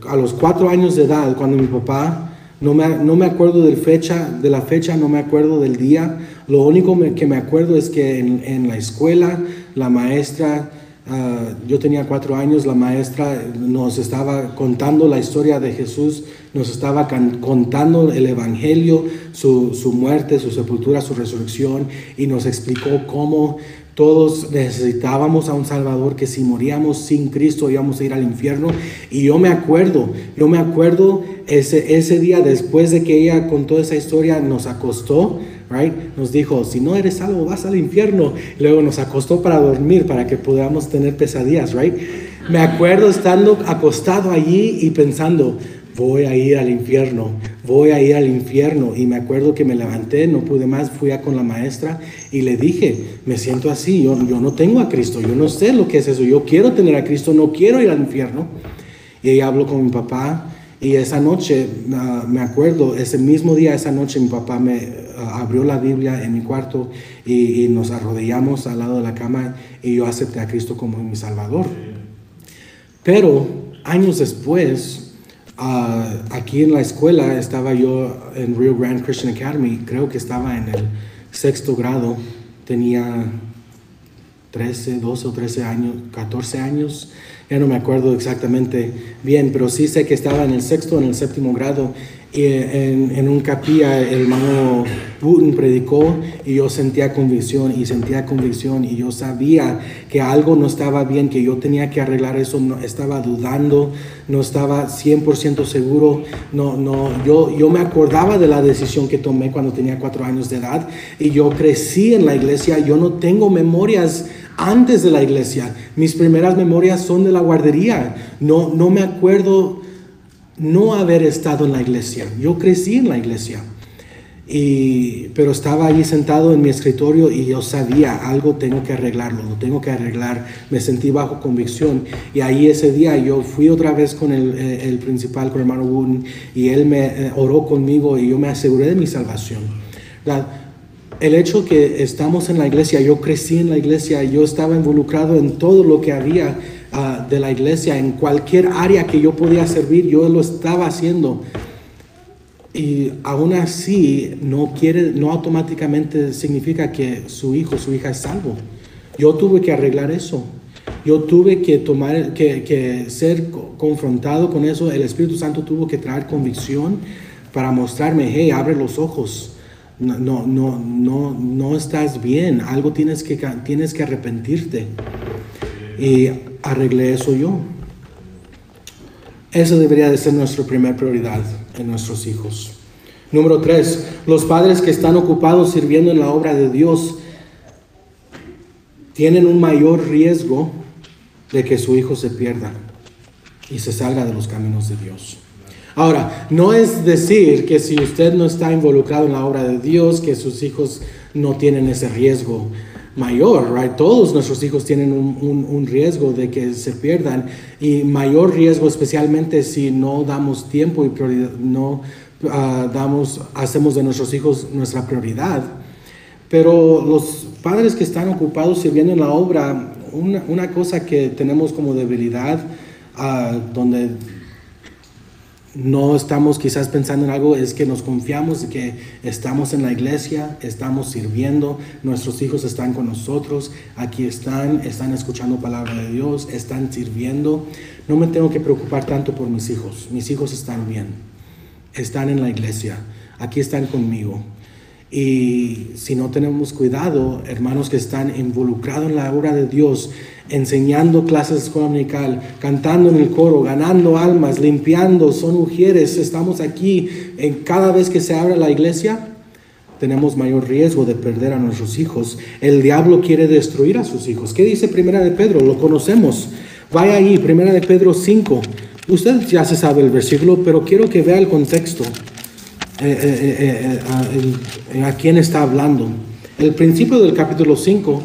a los 4 años de edad, cuando mi papá, no me acuerdo de la fecha, no me acuerdo del día. Lo único que me acuerdo es que en la escuela, la maestra, yo tenía 4 años, la maestra nos estaba contando la historia de Jesús, nos estaba contando el evangelio, su muerte, su sepultura, su resurrección, y nos explicó cómo todos necesitábamos a un Salvador, que si moríamos sin Cristo íbamos a ir al infierno. Y yo me acuerdo ese día, después de que ella contó esa historia, nos acostó, right? Nos dijo, si no eres salvo vas al infierno. Y luego nos acostó para dormir, para que podamos tener pesadillas, right? Me acuerdo estando acostado allí y pensando, voy a ir al infierno. Y me acuerdo que me levanté, no pude más, fui con la maestra y le dije, me siento así, yo no tengo a Cristo, yo no sé lo que es eso, yo quiero tener a Cristo, no quiero ir al infierno. Y ella habló con mi papá, y esa noche, me acuerdo, ese mismo día, esa noche, mi papá me abrió la Biblia en mi cuarto y nos arrodillamos al lado de la cama, y yo acepté a Cristo como mi Salvador. Pero años después, aquí en la escuela, estaba yo en Rio Grande Christian Academy, creo que estaba en el 6º grado, tenía 12 o 13 años, 14 años, ya no me acuerdo exactamente bien, pero sí sé que estaba en el 6º o en el 7º grado, y en un capilla el hermano Button predicó, y yo sentía convicción, y yo sabía que algo no estaba bien, que yo tenía que arreglar eso. No estaba dudando, no estaba 100% seguro, yo me acordaba de la decisión que tomé cuando tenía 4 años de edad, y yo crecí en la iglesia. Yo no tengo memorias antes de la iglesia, mis primeras memorias son de la guardería. No me acuerdo no haber estado en la iglesia. Yo crecí en la iglesia. Pero estaba allí sentado en mi escritorio y yo sabía, algo tengo que arreglarlo, lo tengo que arreglar. Me sentí bajo convicción. Y ahí ese día yo fui otra vez con el principal, con el hermano Wooden, y él me oró conmigo y yo me aseguré de mi salvación. El hecho que estamos en la iglesia, yo crecí en la iglesia, yo estaba involucrado en todo lo que había de la iglesia, en cualquier área que yo podía servir, yo lo estaba haciendo. Y aún así no automáticamente significa que su hijo, su hija es salvo. Yo tuve que arreglar eso. Yo tuve que ser confrontado con eso. El Espíritu Santo tuvo que traer convicción para mostrarme, hey, abre los ojos. No estás bien. Algo tienes que arrepentirte. Y arreglé eso yo. Eso debería de ser nuestra primera prioridad en nuestros hijos. Número 3, los padres que están ocupados sirviendo en la obra de Dios tienen un mayor riesgo de que su hijo se pierda y se salga de los caminos de Dios. Ahora, no es decir que si usted no está involucrado en la obra de Dios, que sus hijos no tienen ese riesgo mayor, right? Todos nuestros hijos tienen un riesgo de que se pierdan, y mayor riesgo especialmente si no damos tiempo y prioridad, hacemos de nuestros hijos nuestra prioridad. Pero los padres que están ocupados sirviendo en la obra, una cosa que tenemos como debilidad, donde no estamos quizás pensando en algo, es que nos confiamos de que estamos en la iglesia, estamos sirviendo, nuestros hijos están con nosotros, aquí están escuchando palabra de Dios, están sirviendo. No me tengo que preocupar tanto por mis hijos están bien, están en la iglesia, aquí están conmigo. Y si no tenemos cuidado, hermanos que están involucrados en la obra de Dios, enseñando clases de escuela dominical, cantando en el coro, ganando almas, limpiando, son mujeres, estamos aquí, en cada vez que se abre la iglesia, tenemos mayor riesgo de perder a nuestros hijos. El diablo quiere destruir a sus hijos. ¿Qué dice Primera de Pedro? Lo conocemos. Vaya ahí, Primera de Pedro 5. Usted ya se sabe el versículo, pero quiero que vea el contexto. A quién está hablando. El principio del capítulo 5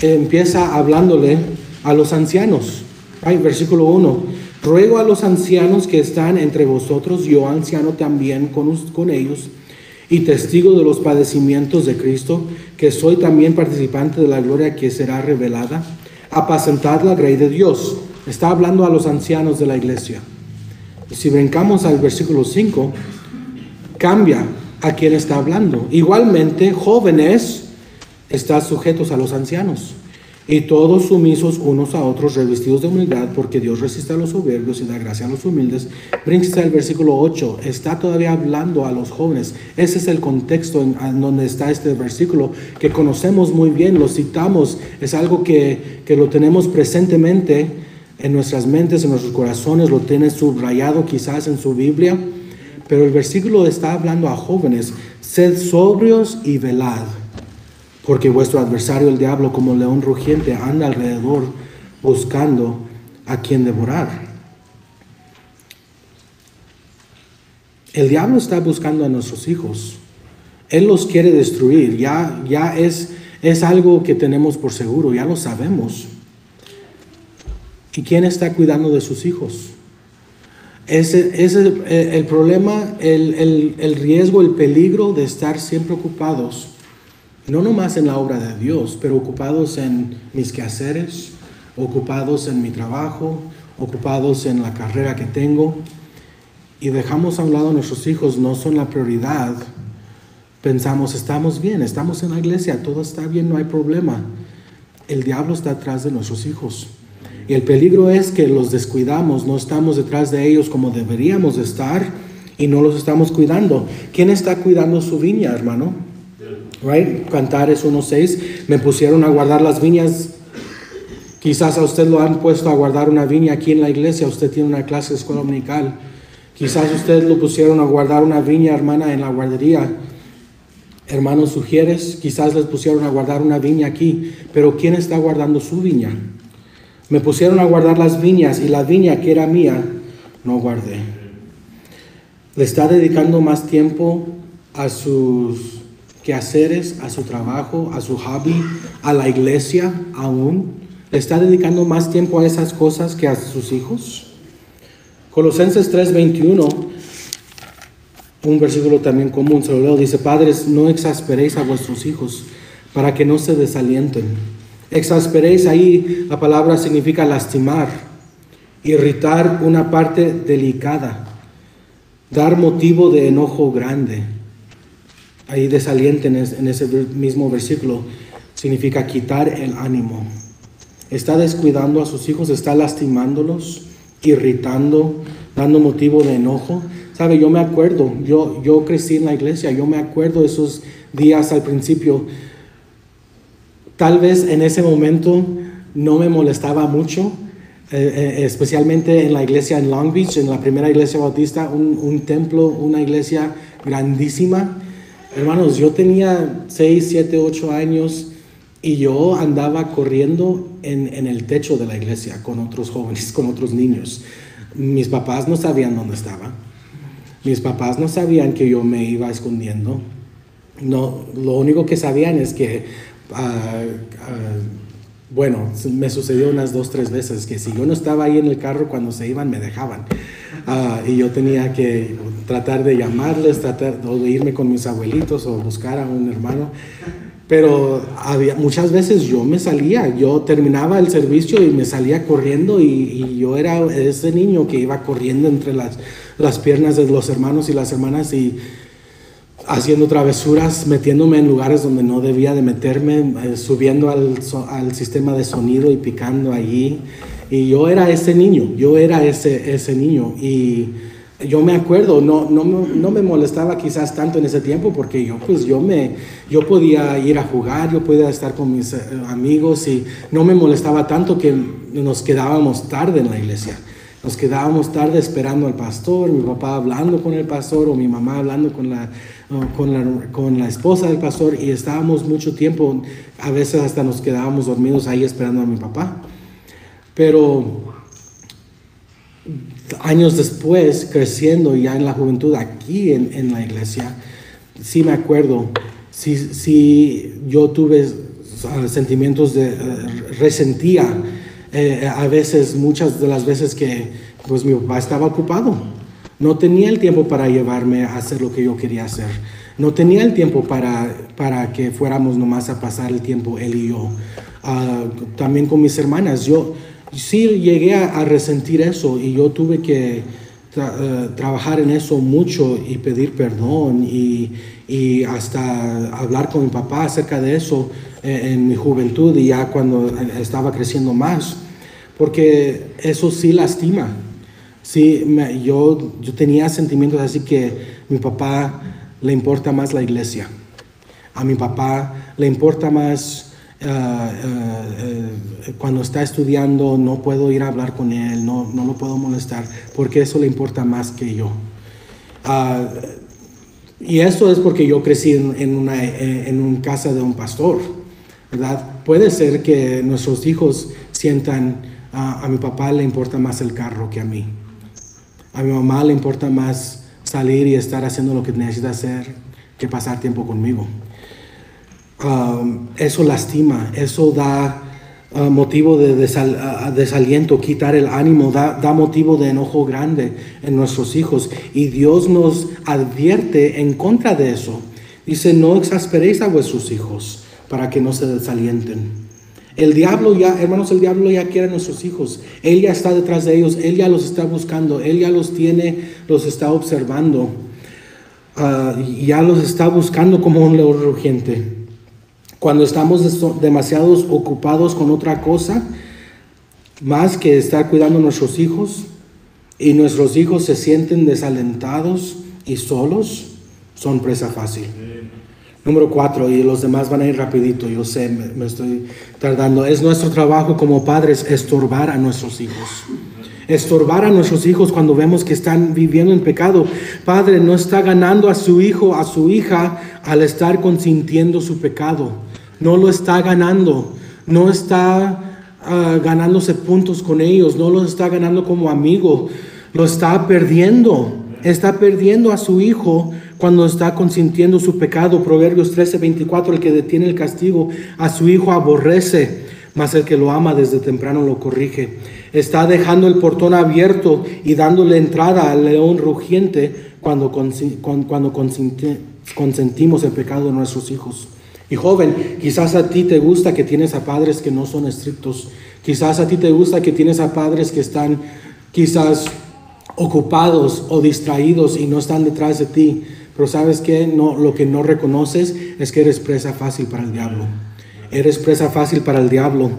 empieza hablándole a los ancianos. Versículo 1: ruego a los ancianos que están entre vosotros, yo anciano también con ellos, y testigo de los padecimientos de Cristo, que soy también participante de la gloria que será revelada, apacentad la grey de Dios. Está hablando a los ancianos de la iglesia. Y si brincamos al versículo 5, cambia a quién está hablando. Igualmente, jóvenes, están sujetos a los ancianos, y todos sumisos unos a otros, revestidos de humildad, porque Dios resiste a los soberbios y da gracia a los humildes. Bríncese al versículo 8, está todavía hablando a los jóvenes. Ese es el contexto en donde está este versículo, que conocemos muy bien, lo citamos, es algo que lo tenemos presentemente en nuestras mentes, en nuestros corazones, lo tiene subrayado quizás en su Biblia. Pero el versículo está hablando a jóvenes: sed sobrios y velad, porque vuestro adversario el diablo, como león rugiente, anda alrededor buscando a quien devorar. El diablo está buscando a nuestros hijos. Él los quiere destruir. Ya es algo que tenemos por seguro, ya lo sabemos. ¿Y quién está cuidando de sus hijos? Ese es el problema, el riesgo, el peligro de estar siempre ocupados, no nomás en la obra de Dios, pero ocupados en mis quehaceres, ocupados en mi trabajo, ocupados en la carrera que tengo, y dejamos a un lado a nuestros hijos. No son la prioridad. Pensamos, estamos bien, estamos en la iglesia, todo está bien, no hay problema. El diablo está atrás de nuestros hijos. Y el peligro es que los descuidamos, no estamos detrás de ellos como deberíamos de estar, y no los estamos cuidando. ¿Quién está cuidando su viña, hermano? Right? Cantares 1:6, me pusieron a guardar las viñas. Quizás a usted lo han puesto a guardar una viña aquí en la iglesia, usted tiene una clase de escuela dominical. Quizás usted lo pusieron a guardar una viña, hermana, en la guardería. Hermanos Sugieres, quizás les pusieron a guardar una viña aquí, pero ¿quién está guardando su viña? Me pusieron a guardar las viñas, y la viña que era mía no guardé. Le está dedicando más tiempo a sus quehaceres, a su trabajo, a su hobby, a la iglesia aún? ¿Le está dedicando más tiempo a esas cosas que a sus hijos? Colosenses 3:21, un versículo también común, se lo leo, dice: padres, no exasperéis a vuestros hijos para que no se desalienten. Exasperéis, ahí la palabra significa lastimar, irritar una parte delicada, dar motivo de enojo grande. Ahí desalienten en ese mismo versículo significa quitar el ánimo. Está descuidando a sus hijos, está lastimándolos, irritando, dando motivo de enojo. Sabe, yo me acuerdo, yo crecí en la iglesia, yo me acuerdo de esos días al principio. Tal vez en ese momento no me molestaba mucho, especialmente en la iglesia en Long Beach, en la primera iglesia bautista, un templo, una iglesia grandísima. Hermanos, yo tenía 6, 7, 8 años y yo andaba corriendo en el techo de la iglesia con otros jóvenes, con otros niños. Mis papás no sabían dónde estaba. Mis papás no sabían que yo me iba escondiendo. No, lo único que sabían es que bueno, me sucedió unas 2, 3 veces que si yo no estaba ahí en el carro cuando se iban, me dejaban. Y yo tenía que tratar de llamarles, tratar de irme con mis abuelitos o buscar a un hermano. Pero muchas veces yo me salía, yo terminaba el servicio y me salía corriendo y yo era ese niño que iba corriendo entre las piernas de los hermanos y las hermanas y haciendo travesuras, metiéndome en lugares donde no debía de meterme, subiendo al sistema de sonido y picando allí. Y yo era ese niño, ese niño. Y yo me acuerdo, no me molestaba quizás tanto en ese tiempo porque yo podía ir a jugar, yo podía estar con mis amigos y no me molestaba tanto que nos quedábamos tarde en la iglesia. Nos quedábamos tarde esperando al pastor, mi papá hablando con el pastor o mi mamá hablando con la esposa del pastor y estábamos mucho tiempo, a veces hasta nos quedábamos dormidos ahí esperando a mi papá. Pero años después, creciendo ya en la juventud aquí en la iglesia, sí me acuerdo, sí yo tuve sentimientos resentía. A veces, muchas de las veces que pues mi papá estaba ocupado, no tenía el tiempo para llevarme a hacer lo que yo quería hacer, no tenía el tiempo para que fuéramos nomás a pasar el tiempo él y yo. También con mis hermanas, yo sí llegué a resentir eso y yo tuve que trabajar en eso mucho y pedir perdón y hasta hablar con mi papá acerca de eso en mi juventud y ya cuando estaba creciendo más, porque eso sí lastima. Sí, yo tenía sentimientos así que mi papá le importa más la iglesia, a mi papá le importa más cuando está estudiando, no puedo ir a hablar con él, no lo puedo molestar, porque eso le importa más que yo. Y eso es porque yo crecí en una casa de un pastor, ¿verdad? Puede ser que nuestros hijos sientan, a mi papá le importa más el carro que a mí. A mi mamá le importa más salir y estar haciendo lo que necesita hacer que pasar tiempo conmigo. Eso lastima, eso da motivo de desaliento, quitar el ánimo, da motivo de enojo grande en nuestros hijos. Y Dios nos advierte en contra de eso. Dice, no exasperéis a vuestros hijos para que no se desalienten. El diablo hermanos, el diablo ya quiere a nuestros hijos. Él ya está detrás de ellos, él ya los está buscando, él ya los tiene, los está observando. Ya los está buscando como un león rugiente. Cuando estamos demasiado ocupados con otra cosa, más que estar cuidando a nuestros hijos, y nuestros hijos se sienten desalentados y solos, son presa fácil. Número 4, y los demás van a ir rapidito, yo sé, me estoy tardando. Es nuestro trabajo como padres estorbar a nuestros hijos. Estorbar a nuestros hijos cuando vemos que están viviendo en pecado. Padre no está ganando a su hijo, a su hija, al estar consintiendo su pecado. No lo está ganando. No está ganándose puntos con ellos. No lo está ganando como amigo. Lo está perdiendo. Está perdiendo a su hijo cuando está consintiendo su pecado. Proverbios 13:24, el que detiene el castigo a su hijo aborrece, mas el que lo ama desde temprano lo corrige. Está dejando el portón abierto y dándole entrada al león rugiente cuando consentimos el pecado de nuestros hijos. Y joven, quizás a ti te gusta que tienes a padres que no son estrictos. Quizás a ti te gusta que tienes a padres que están quizás ocupados o distraídos y no están detrás de ti. Pero ¿sabes qué? No, lo que no reconoces es que eres presa fácil para el diablo. Eres presa fácil para el diablo.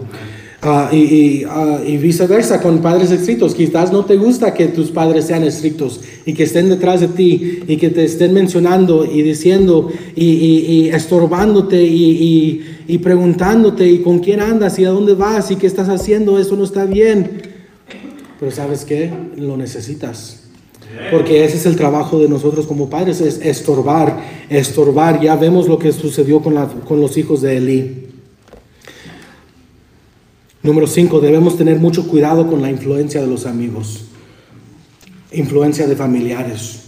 Y viceversa con padres estrictos. Quizás no te gusta que tus padres sean estrictos y que estén detrás de ti y que te estén mencionando y diciendo y estorbándote y preguntándote y con quién andas y a dónde vas y qué estás haciendo. Eso no está bien. Pero ¿sabes qué? Lo necesitas. Porque ese es el trabajo de nosotros como padres, es estorbar. Ya vemos lo que sucedió con los hijos de Elí. Número 5, debemos tener mucho cuidado con la influencia de los amigos, influencia de familiares,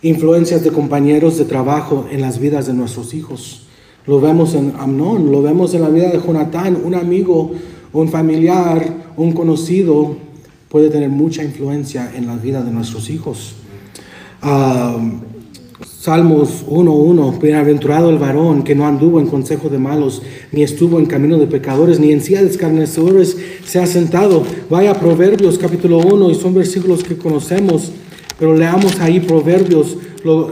influencias de compañeros de trabajo en las vidas de nuestros hijos. Lo vemos en Amnón, lo vemos en la vida de Jonatán. Un amigo, un familiar, un conocido puede tener mucha influencia en la vida de nuestros hijos. Salmos 1:1, bienaventurado el varón que no anduvo en consejo de malos, ni estuvo en camino de pecadores, ni en silla de escarnecedores se ha sentado. Vaya a Proverbios capítulo 1, y son versículos que conocemos, pero leamos ahí Proverbios,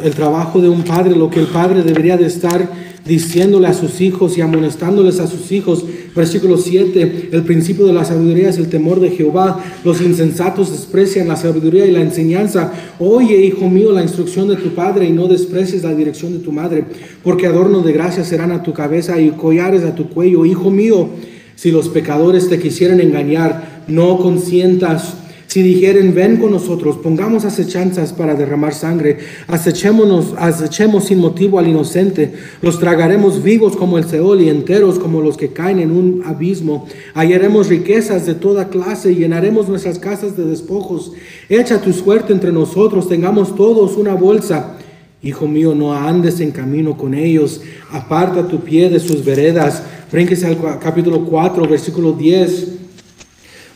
el trabajo de un padre, lo que el padre debería de estar diciéndole a sus hijos y amonestándoles a sus hijos. Versículo 7, el principio de la sabiduría es el temor de Jehová. Los insensatos desprecian la sabiduría y la enseñanza. Oye, hijo mío, la instrucción de tu padre y no desprecies la dirección de tu madre, porque adorno de gracia serán a tu cabeza y collares a tu cuello. Hijo mío, si los pecadores te quisieren engañar, no consientas. Si dijeren, ven con nosotros, pongamos acechanzas para derramar sangre, acechemos sin motivo al inocente, los tragaremos vivos como el Seol y enteros como los que caen en un abismo. Hallaremos riquezas de toda clase y llenaremos nuestras casas de despojos. Echa tu suerte entre nosotros, tengamos todos una bolsa. Hijo mío, no andes en camino con ellos, aparta tu pie de sus veredas. Brínquese al capítulo 4, versículo 10.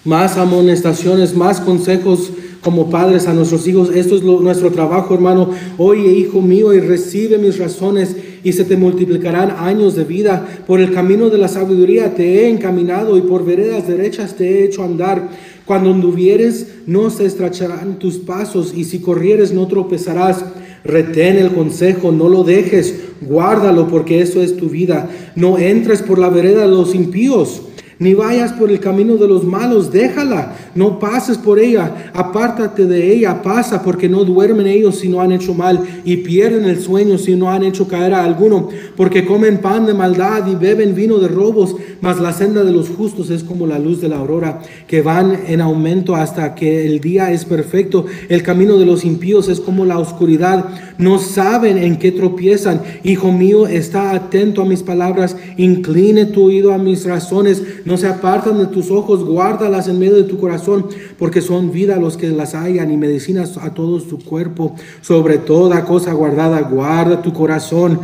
Más amonestaciones, más consejos como padres a nuestros hijos. Esto es nuestro trabajo, hermano. Oye, hijo mío, y recibe mis razones, y se te multiplicarán años de vida. Por el camino de la sabiduría te he encaminado, y por veredas derechas te he hecho andar. Cuando anduvieres, no se estracharán tus pasos, y si corrieres, no tropezarás. Retén el consejo, no lo dejes, guárdalo, porque eso es tu vida. No entres por la vereda de los impíos, ni vayas por el camino de los malos. Déjala, no pases por ella, apártate de ella, pasa, porque no duermen ellos si no han hecho mal, y pierden el sueño si no han hecho caer a alguno, porque comen pan de maldad y beben vino de robos. Mas la senda de los justos es como la luz de la aurora, que van en aumento hasta que el día es perfecto. El camino de los impíos es como la oscuridad, no saben en qué tropiezan. Hijo mío, está atento a mis palabras, incline tu oído a mis razones. No se apartan de tus ojos, guárdalas en medio de tu corazón, porque son vida a los que las hallan y medicinas a todo su cuerpo. Sobre toda cosa guardada, guarda tu corazón,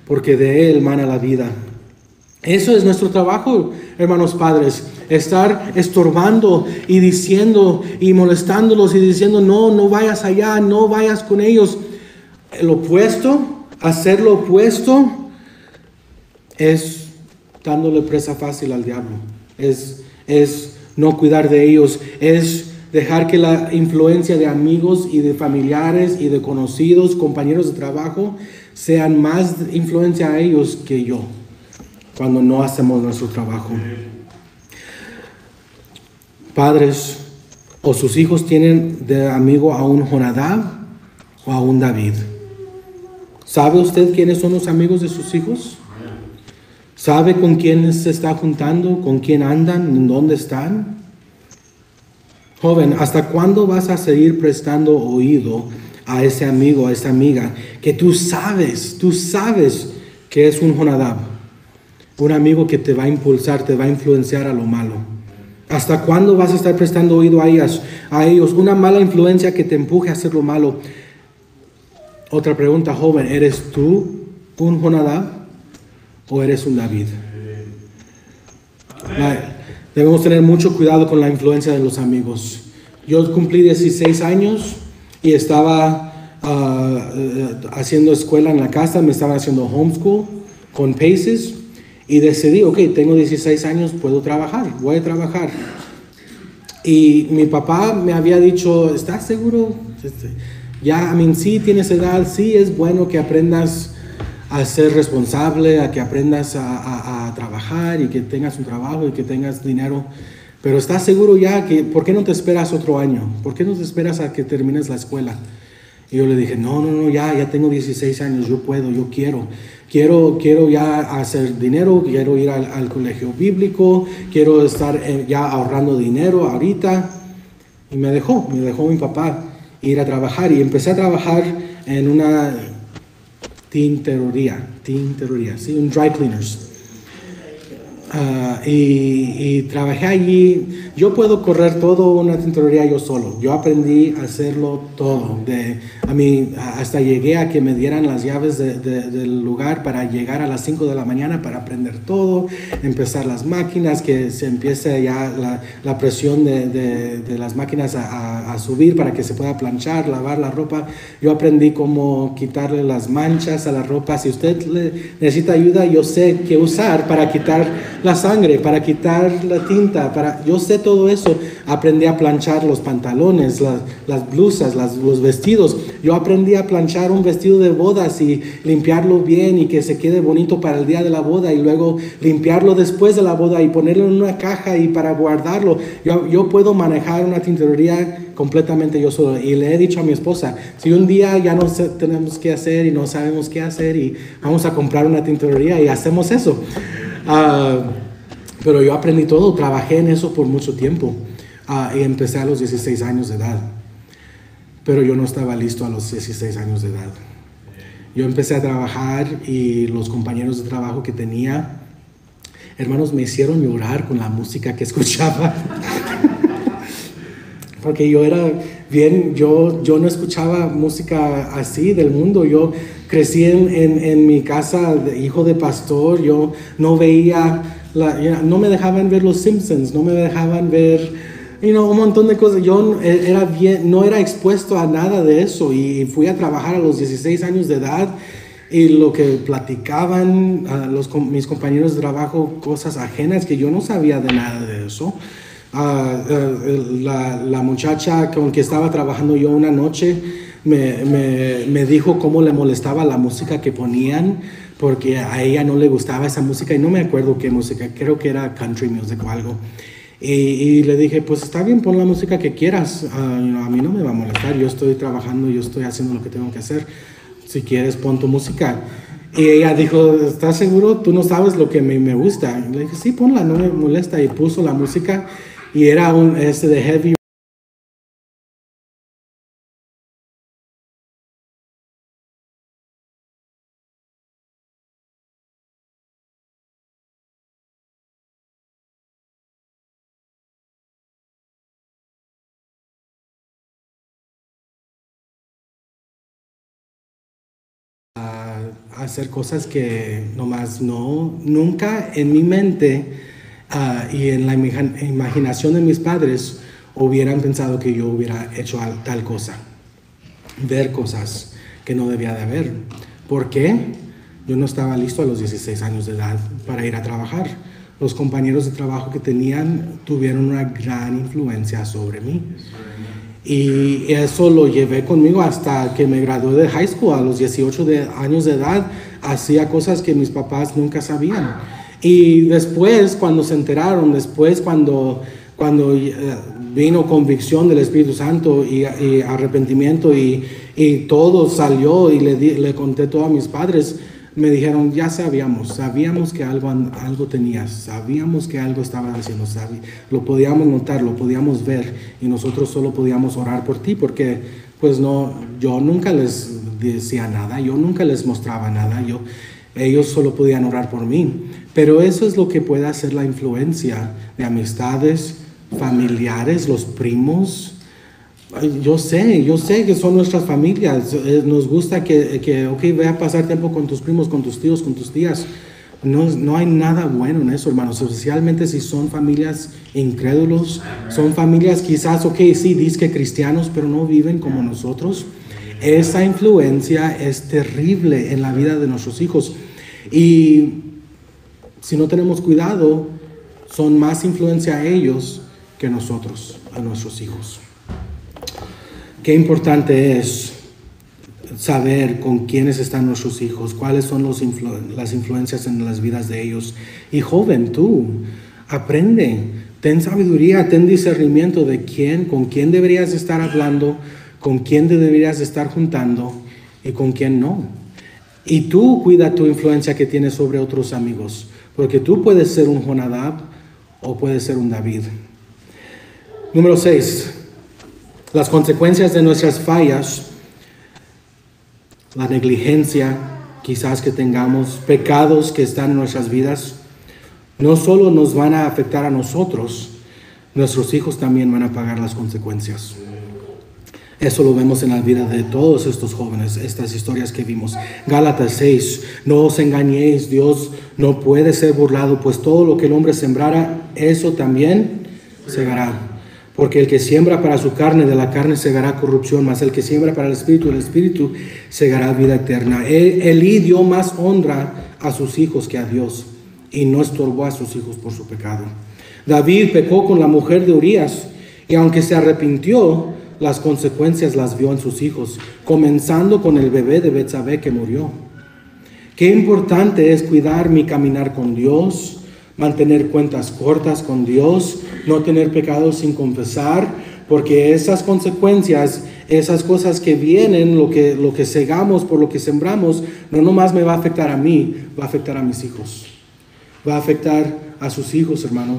porque de él mana la vida. Eso es nuestro trabajo, hermanos padres, estar estorbando y diciendo y molestándolos y diciendo, no vayas allá, no vayas con ellos. El opuesto, hacer lo opuesto, es dándole presa fácil al diablo. Es no cuidar de ellos, es dejar que la influencia de amigos y de familiares y de conocidos, compañeros de trabajo, sean más influencia a ellos que yo, cuando no hacemos nuestro trabajo. Padres, o sus hijos tienen de amigo a un Jonadab o a un David. ¿Sabe usted quiénes son los amigos de sus hijos? ¿Sabe con quién se está juntando? ¿Con quién andan? ¿En dónde están? Joven, ¿hasta cuándo vas a seguir prestando oído a ese amigo, a esa amiga, que tú sabes que es un Jonadab? Un amigo que te va a impulsar, te va a influenciar a lo malo. ¿Hasta cuándo vas a estar prestando oído a ellos? Una mala influencia que te empuje a hacer lo malo. Otra pregunta, joven, ¿eres tú un Jonadab o eres un David? Debemos tener mucho cuidado con la influencia de los amigos. Yo cumplí 16 años y estaba haciendo escuela en la casa, me estaba haciendo homeschool con Paces y decidí, ok, tengo 16 años, puedo trabajar, voy a trabajar. Y mi papá me había dicho, ¿estás seguro? Ya, sí tienes edad, sí es bueno que aprendas a ser responsable, a que aprendas a trabajar y que tengas un trabajo y que tengas dinero. Pero ¿estás seguro ya que, por qué no te esperas otro año? ¿Por qué no te esperas a que termines la escuela? Y yo le dije, no, ya tengo 16 años, yo puedo, yo quiero ya hacer dinero, quiero ir al colegio bíblico, quiero estar ya ahorrando dinero ahorita. Y me dejó mi papá ir a trabajar y empecé a trabajar en una tintorería, sí, un dry cleaners. Y trabajé allí. Yo puedo correr todo una tintorería yo solo. Yo aprendí a hacerlo todo. Hasta llegué a que me dieran las llaves del lugar para llegar a las 5 de la mañana para aprender todo, empezar las máquinas, que se empiece ya la presión de las máquinas a subir para que se pueda planchar, lavar la ropa. Yo aprendí cómo quitarle las manchas a la ropa. Si usted necesita ayuda, yo sé qué usar para quitar la sangre, para quitar la tinta, yo sé todo eso. Aprendí a planchar los pantalones, las blusas, los vestidos. Yo aprendí a planchar un vestido de bodas y limpiarlo bien y que se quede bonito para el día de la boda y luego limpiarlo después de la boda y ponerlo en una caja y para guardarlo. Yo puedo manejar una tintorería completamente yo solo. Y le he dicho a mi esposa, si un día ya no tenemos qué hacer y no sabemos qué hacer y vamos a comprar una tintorería y hacemos eso. Pero yo aprendí todo, trabajé en eso por mucho tiempo y empecé a los 16 años de edad. Pero yo no estaba listo a los 16 años de edad. Yo empecé a trabajar y los compañeros de trabajo que tenía, hermanos, me hicieron llorar con la música que escuchaba. Porque yo no escuchaba música así del mundo. Yo crecí en mi casa, hijo de pastor. Yo no veía, no me dejaban ver los Simpsons, no me dejaban ver un montón de cosas. Yo no era expuesto a nada de eso y fui a trabajar a los 16 años de edad. Y lo que platicaban mis compañeros de trabajo, cosas ajenas que yo no sabía de nada de eso. La muchacha con que estaba trabajando yo una noche me dijo cómo le molestaba la música que ponían, porque a ella no le gustaba esa música y no me acuerdo qué música, creo que era country music o algo. Y le dije, pues está bien, pon la música que quieras, a mí no me va a molestar, yo estoy trabajando, yo estoy haciendo lo que tengo que hacer, si quieres pon tu música. Y ella dijo, ¿estás seguro? Tú no sabes lo que me gusta. Y le dije, sí, ponla, no me molesta. Y puso la música y era de heavy. Hacer cosas que nomás nunca en mi mente y en la imaginación de mis padres hubieran pensado que yo hubiera hecho tal cosa. Ver cosas que no debía de haber. ¿Por qué? Yo no estaba listo a los 16 años de edad para ir a trabajar. Los compañeros de trabajo que tenían tuvieron una gran influencia sobre mí. Y eso lo llevé conmigo hasta que me gradué de high school. A los 18 años de edad hacía cosas que mis papás nunca sabían. Y después, cuando se enteraron, cuando vino convicción del Espíritu Santo y arrepentimiento y todo salió y le conté todo a mis padres, me dijeron, ya sabíamos que algo tenías, sabíamos que algo estabas haciendo, lo podíamos notar, lo podíamos ver y nosotros solo podíamos orar por ti porque pues yo nunca les decía nada, yo nunca les mostraba nada, ellos solo podían orar por mí. Pero eso es lo que puede hacer la influencia de amistades, familiares, los primos, Ay, yo sé que son nuestras familias. Nos gusta ok, ve a pasar tiempo con tus primos, con tus tíos, con tus tías. No hay nada bueno en eso, hermanos, especialmente si son familias incrédulos, son familias quizás, ok, sí, dizque cristianos, pero no viven como nosotros. Esa influencia es terrible en la vida de nuestros hijos. Y si no tenemos cuidado, son más influencia a ellos que nosotros, a nuestros hijos. Qué importante es saber con quiénes están nuestros hijos, cuáles son las influencias en las vidas de ellos. Y joven, tú, aprende, ten sabiduría, ten discernimiento de con quién deberías estar hablando, con quién te deberías estar juntando y con quién no. Y tú cuida tu influencia que tienes sobre otros amigos, porque tú puedes ser un Jonadab o puedes ser un David. Número 6. Las consecuencias de nuestras fallas, la negligencia quizás que tengamos, pecados que están en nuestras vidas, no solo nos van a afectar a nosotros, nuestros hijos también van a pagar las consecuencias. Eso lo vemos en la vida de todos estos jóvenes, estas historias que vimos. Gálatas 6, no os engañéis, Dios no puede ser burlado, pues todo lo que el hombre sembrara, eso también segará. Porque el que siembra para su carne, de la carne segará corrupción, mas el que siembra para el espíritu segará vida eterna. Elí dio más honra a sus hijos que a Dios, y no estorbó a sus hijos por su pecado. David pecó con la mujer de Urías, y aunque se arrepintió, las consecuencias las vio en sus hijos, comenzando con el bebé de Betsabé que murió. Qué importante es cuidar mi caminar con Dios, mantener cuentas cortas con Dios, no tener pecados sin confesar, porque esas consecuencias, esas cosas que vienen, lo que segamos, por lo que sembramos, no nomás me va a afectar a mí, va a afectar a mis hijos, va a afectar a sus hijos, hermanos.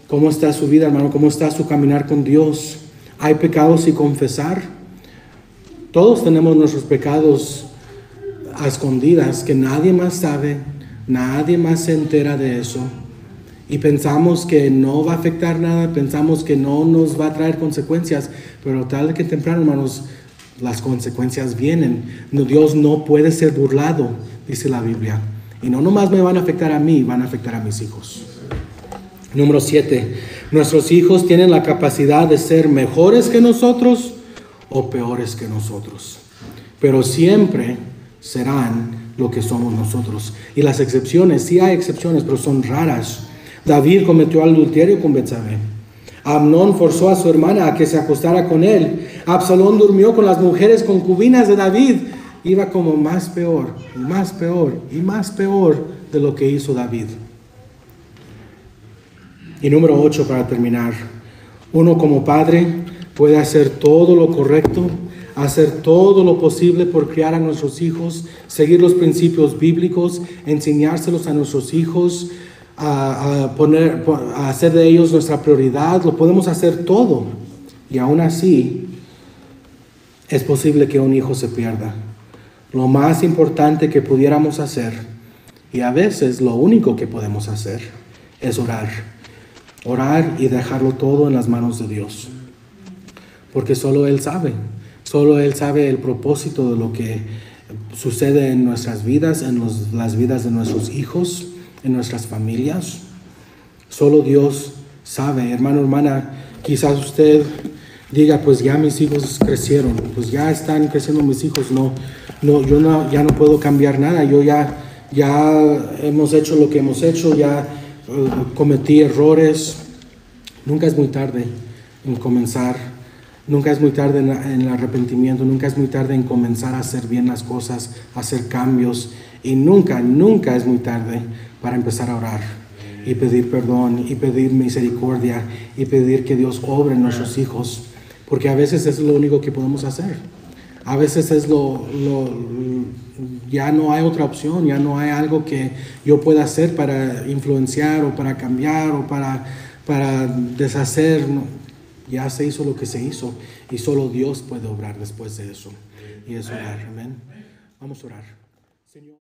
¿Cómo está su vida, hermano? ¿Cómo está su caminar con Dios? ¿Hay pecados sin confesar? Todos tenemos nuestros pecados a escondidas que nadie más sabe, nadie más se entera de eso. Y pensamos que no va a afectar nada, pensamos que no nos va a traer consecuencias, pero tarde que temprano, hermanos, las consecuencias vienen. Dios no puede ser burlado, dice la Biblia. Y no nomás me van a afectar a mí, van a afectar a mis hijos. Número 7. Nuestros hijos tienen la capacidad de ser mejores que nosotros o peores que nosotros, pero siempre serán lo que somos nosotros. Y las excepciones, sí hay excepciones, pero son raras. David cometió adulterio con Betsabé. Amnón forzó a su hermana a que se acostara con él. Absalón durmió con las mujeres concubinas de David. Iba como más peor, y más peor, y más peor de lo que hizo David. Y número 8 para terminar. Uno como padre puede hacer todo lo correcto, hacer todo lo posible por criar a nuestros hijos, seguir los principios bíblicos, enseñárselos a nuestros hijos, a hacer de ellos nuestra prioridad. Lo podemos hacer todo. Y aún así, es posible que un hijo se pierda. Lo más importante que pudiéramos hacer, y a veces lo único que podemos hacer, es orar. Orar y dejarlo todo en las manos de Dios. Porque solo Él sabe el propósito de lo que sucede en nuestras vidas, en las vidas de nuestros hijos, en nuestras familias. Solo Dios sabe. Hermano, hermana, quizás usted diga, pues ya mis hijos crecieron, pues ya están creciendo mis hijos, ya no puedo cambiar nada, yo ya hemos hecho lo que hemos hecho, ya cometí errores. Nunca es muy tarde en comenzar, nunca es muy tarde en el arrepentimiento, nunca es muy tarde en comenzar a hacer bien las cosas, a hacer cambios, y nunca es muy tarde para empezar a orar y pedir perdón y pedir misericordia y pedir que Dios obre en nuestros hijos, porque a veces es lo único que podemos hacer. A veces es ya no hay otra opción, ya no hay algo que yo pueda hacer para influenciar o para cambiar o para deshacer. No. Ya se hizo lo que se hizo y solo Dios puede obrar después de eso. Y es orar, amén. Vamos a orar. Señor.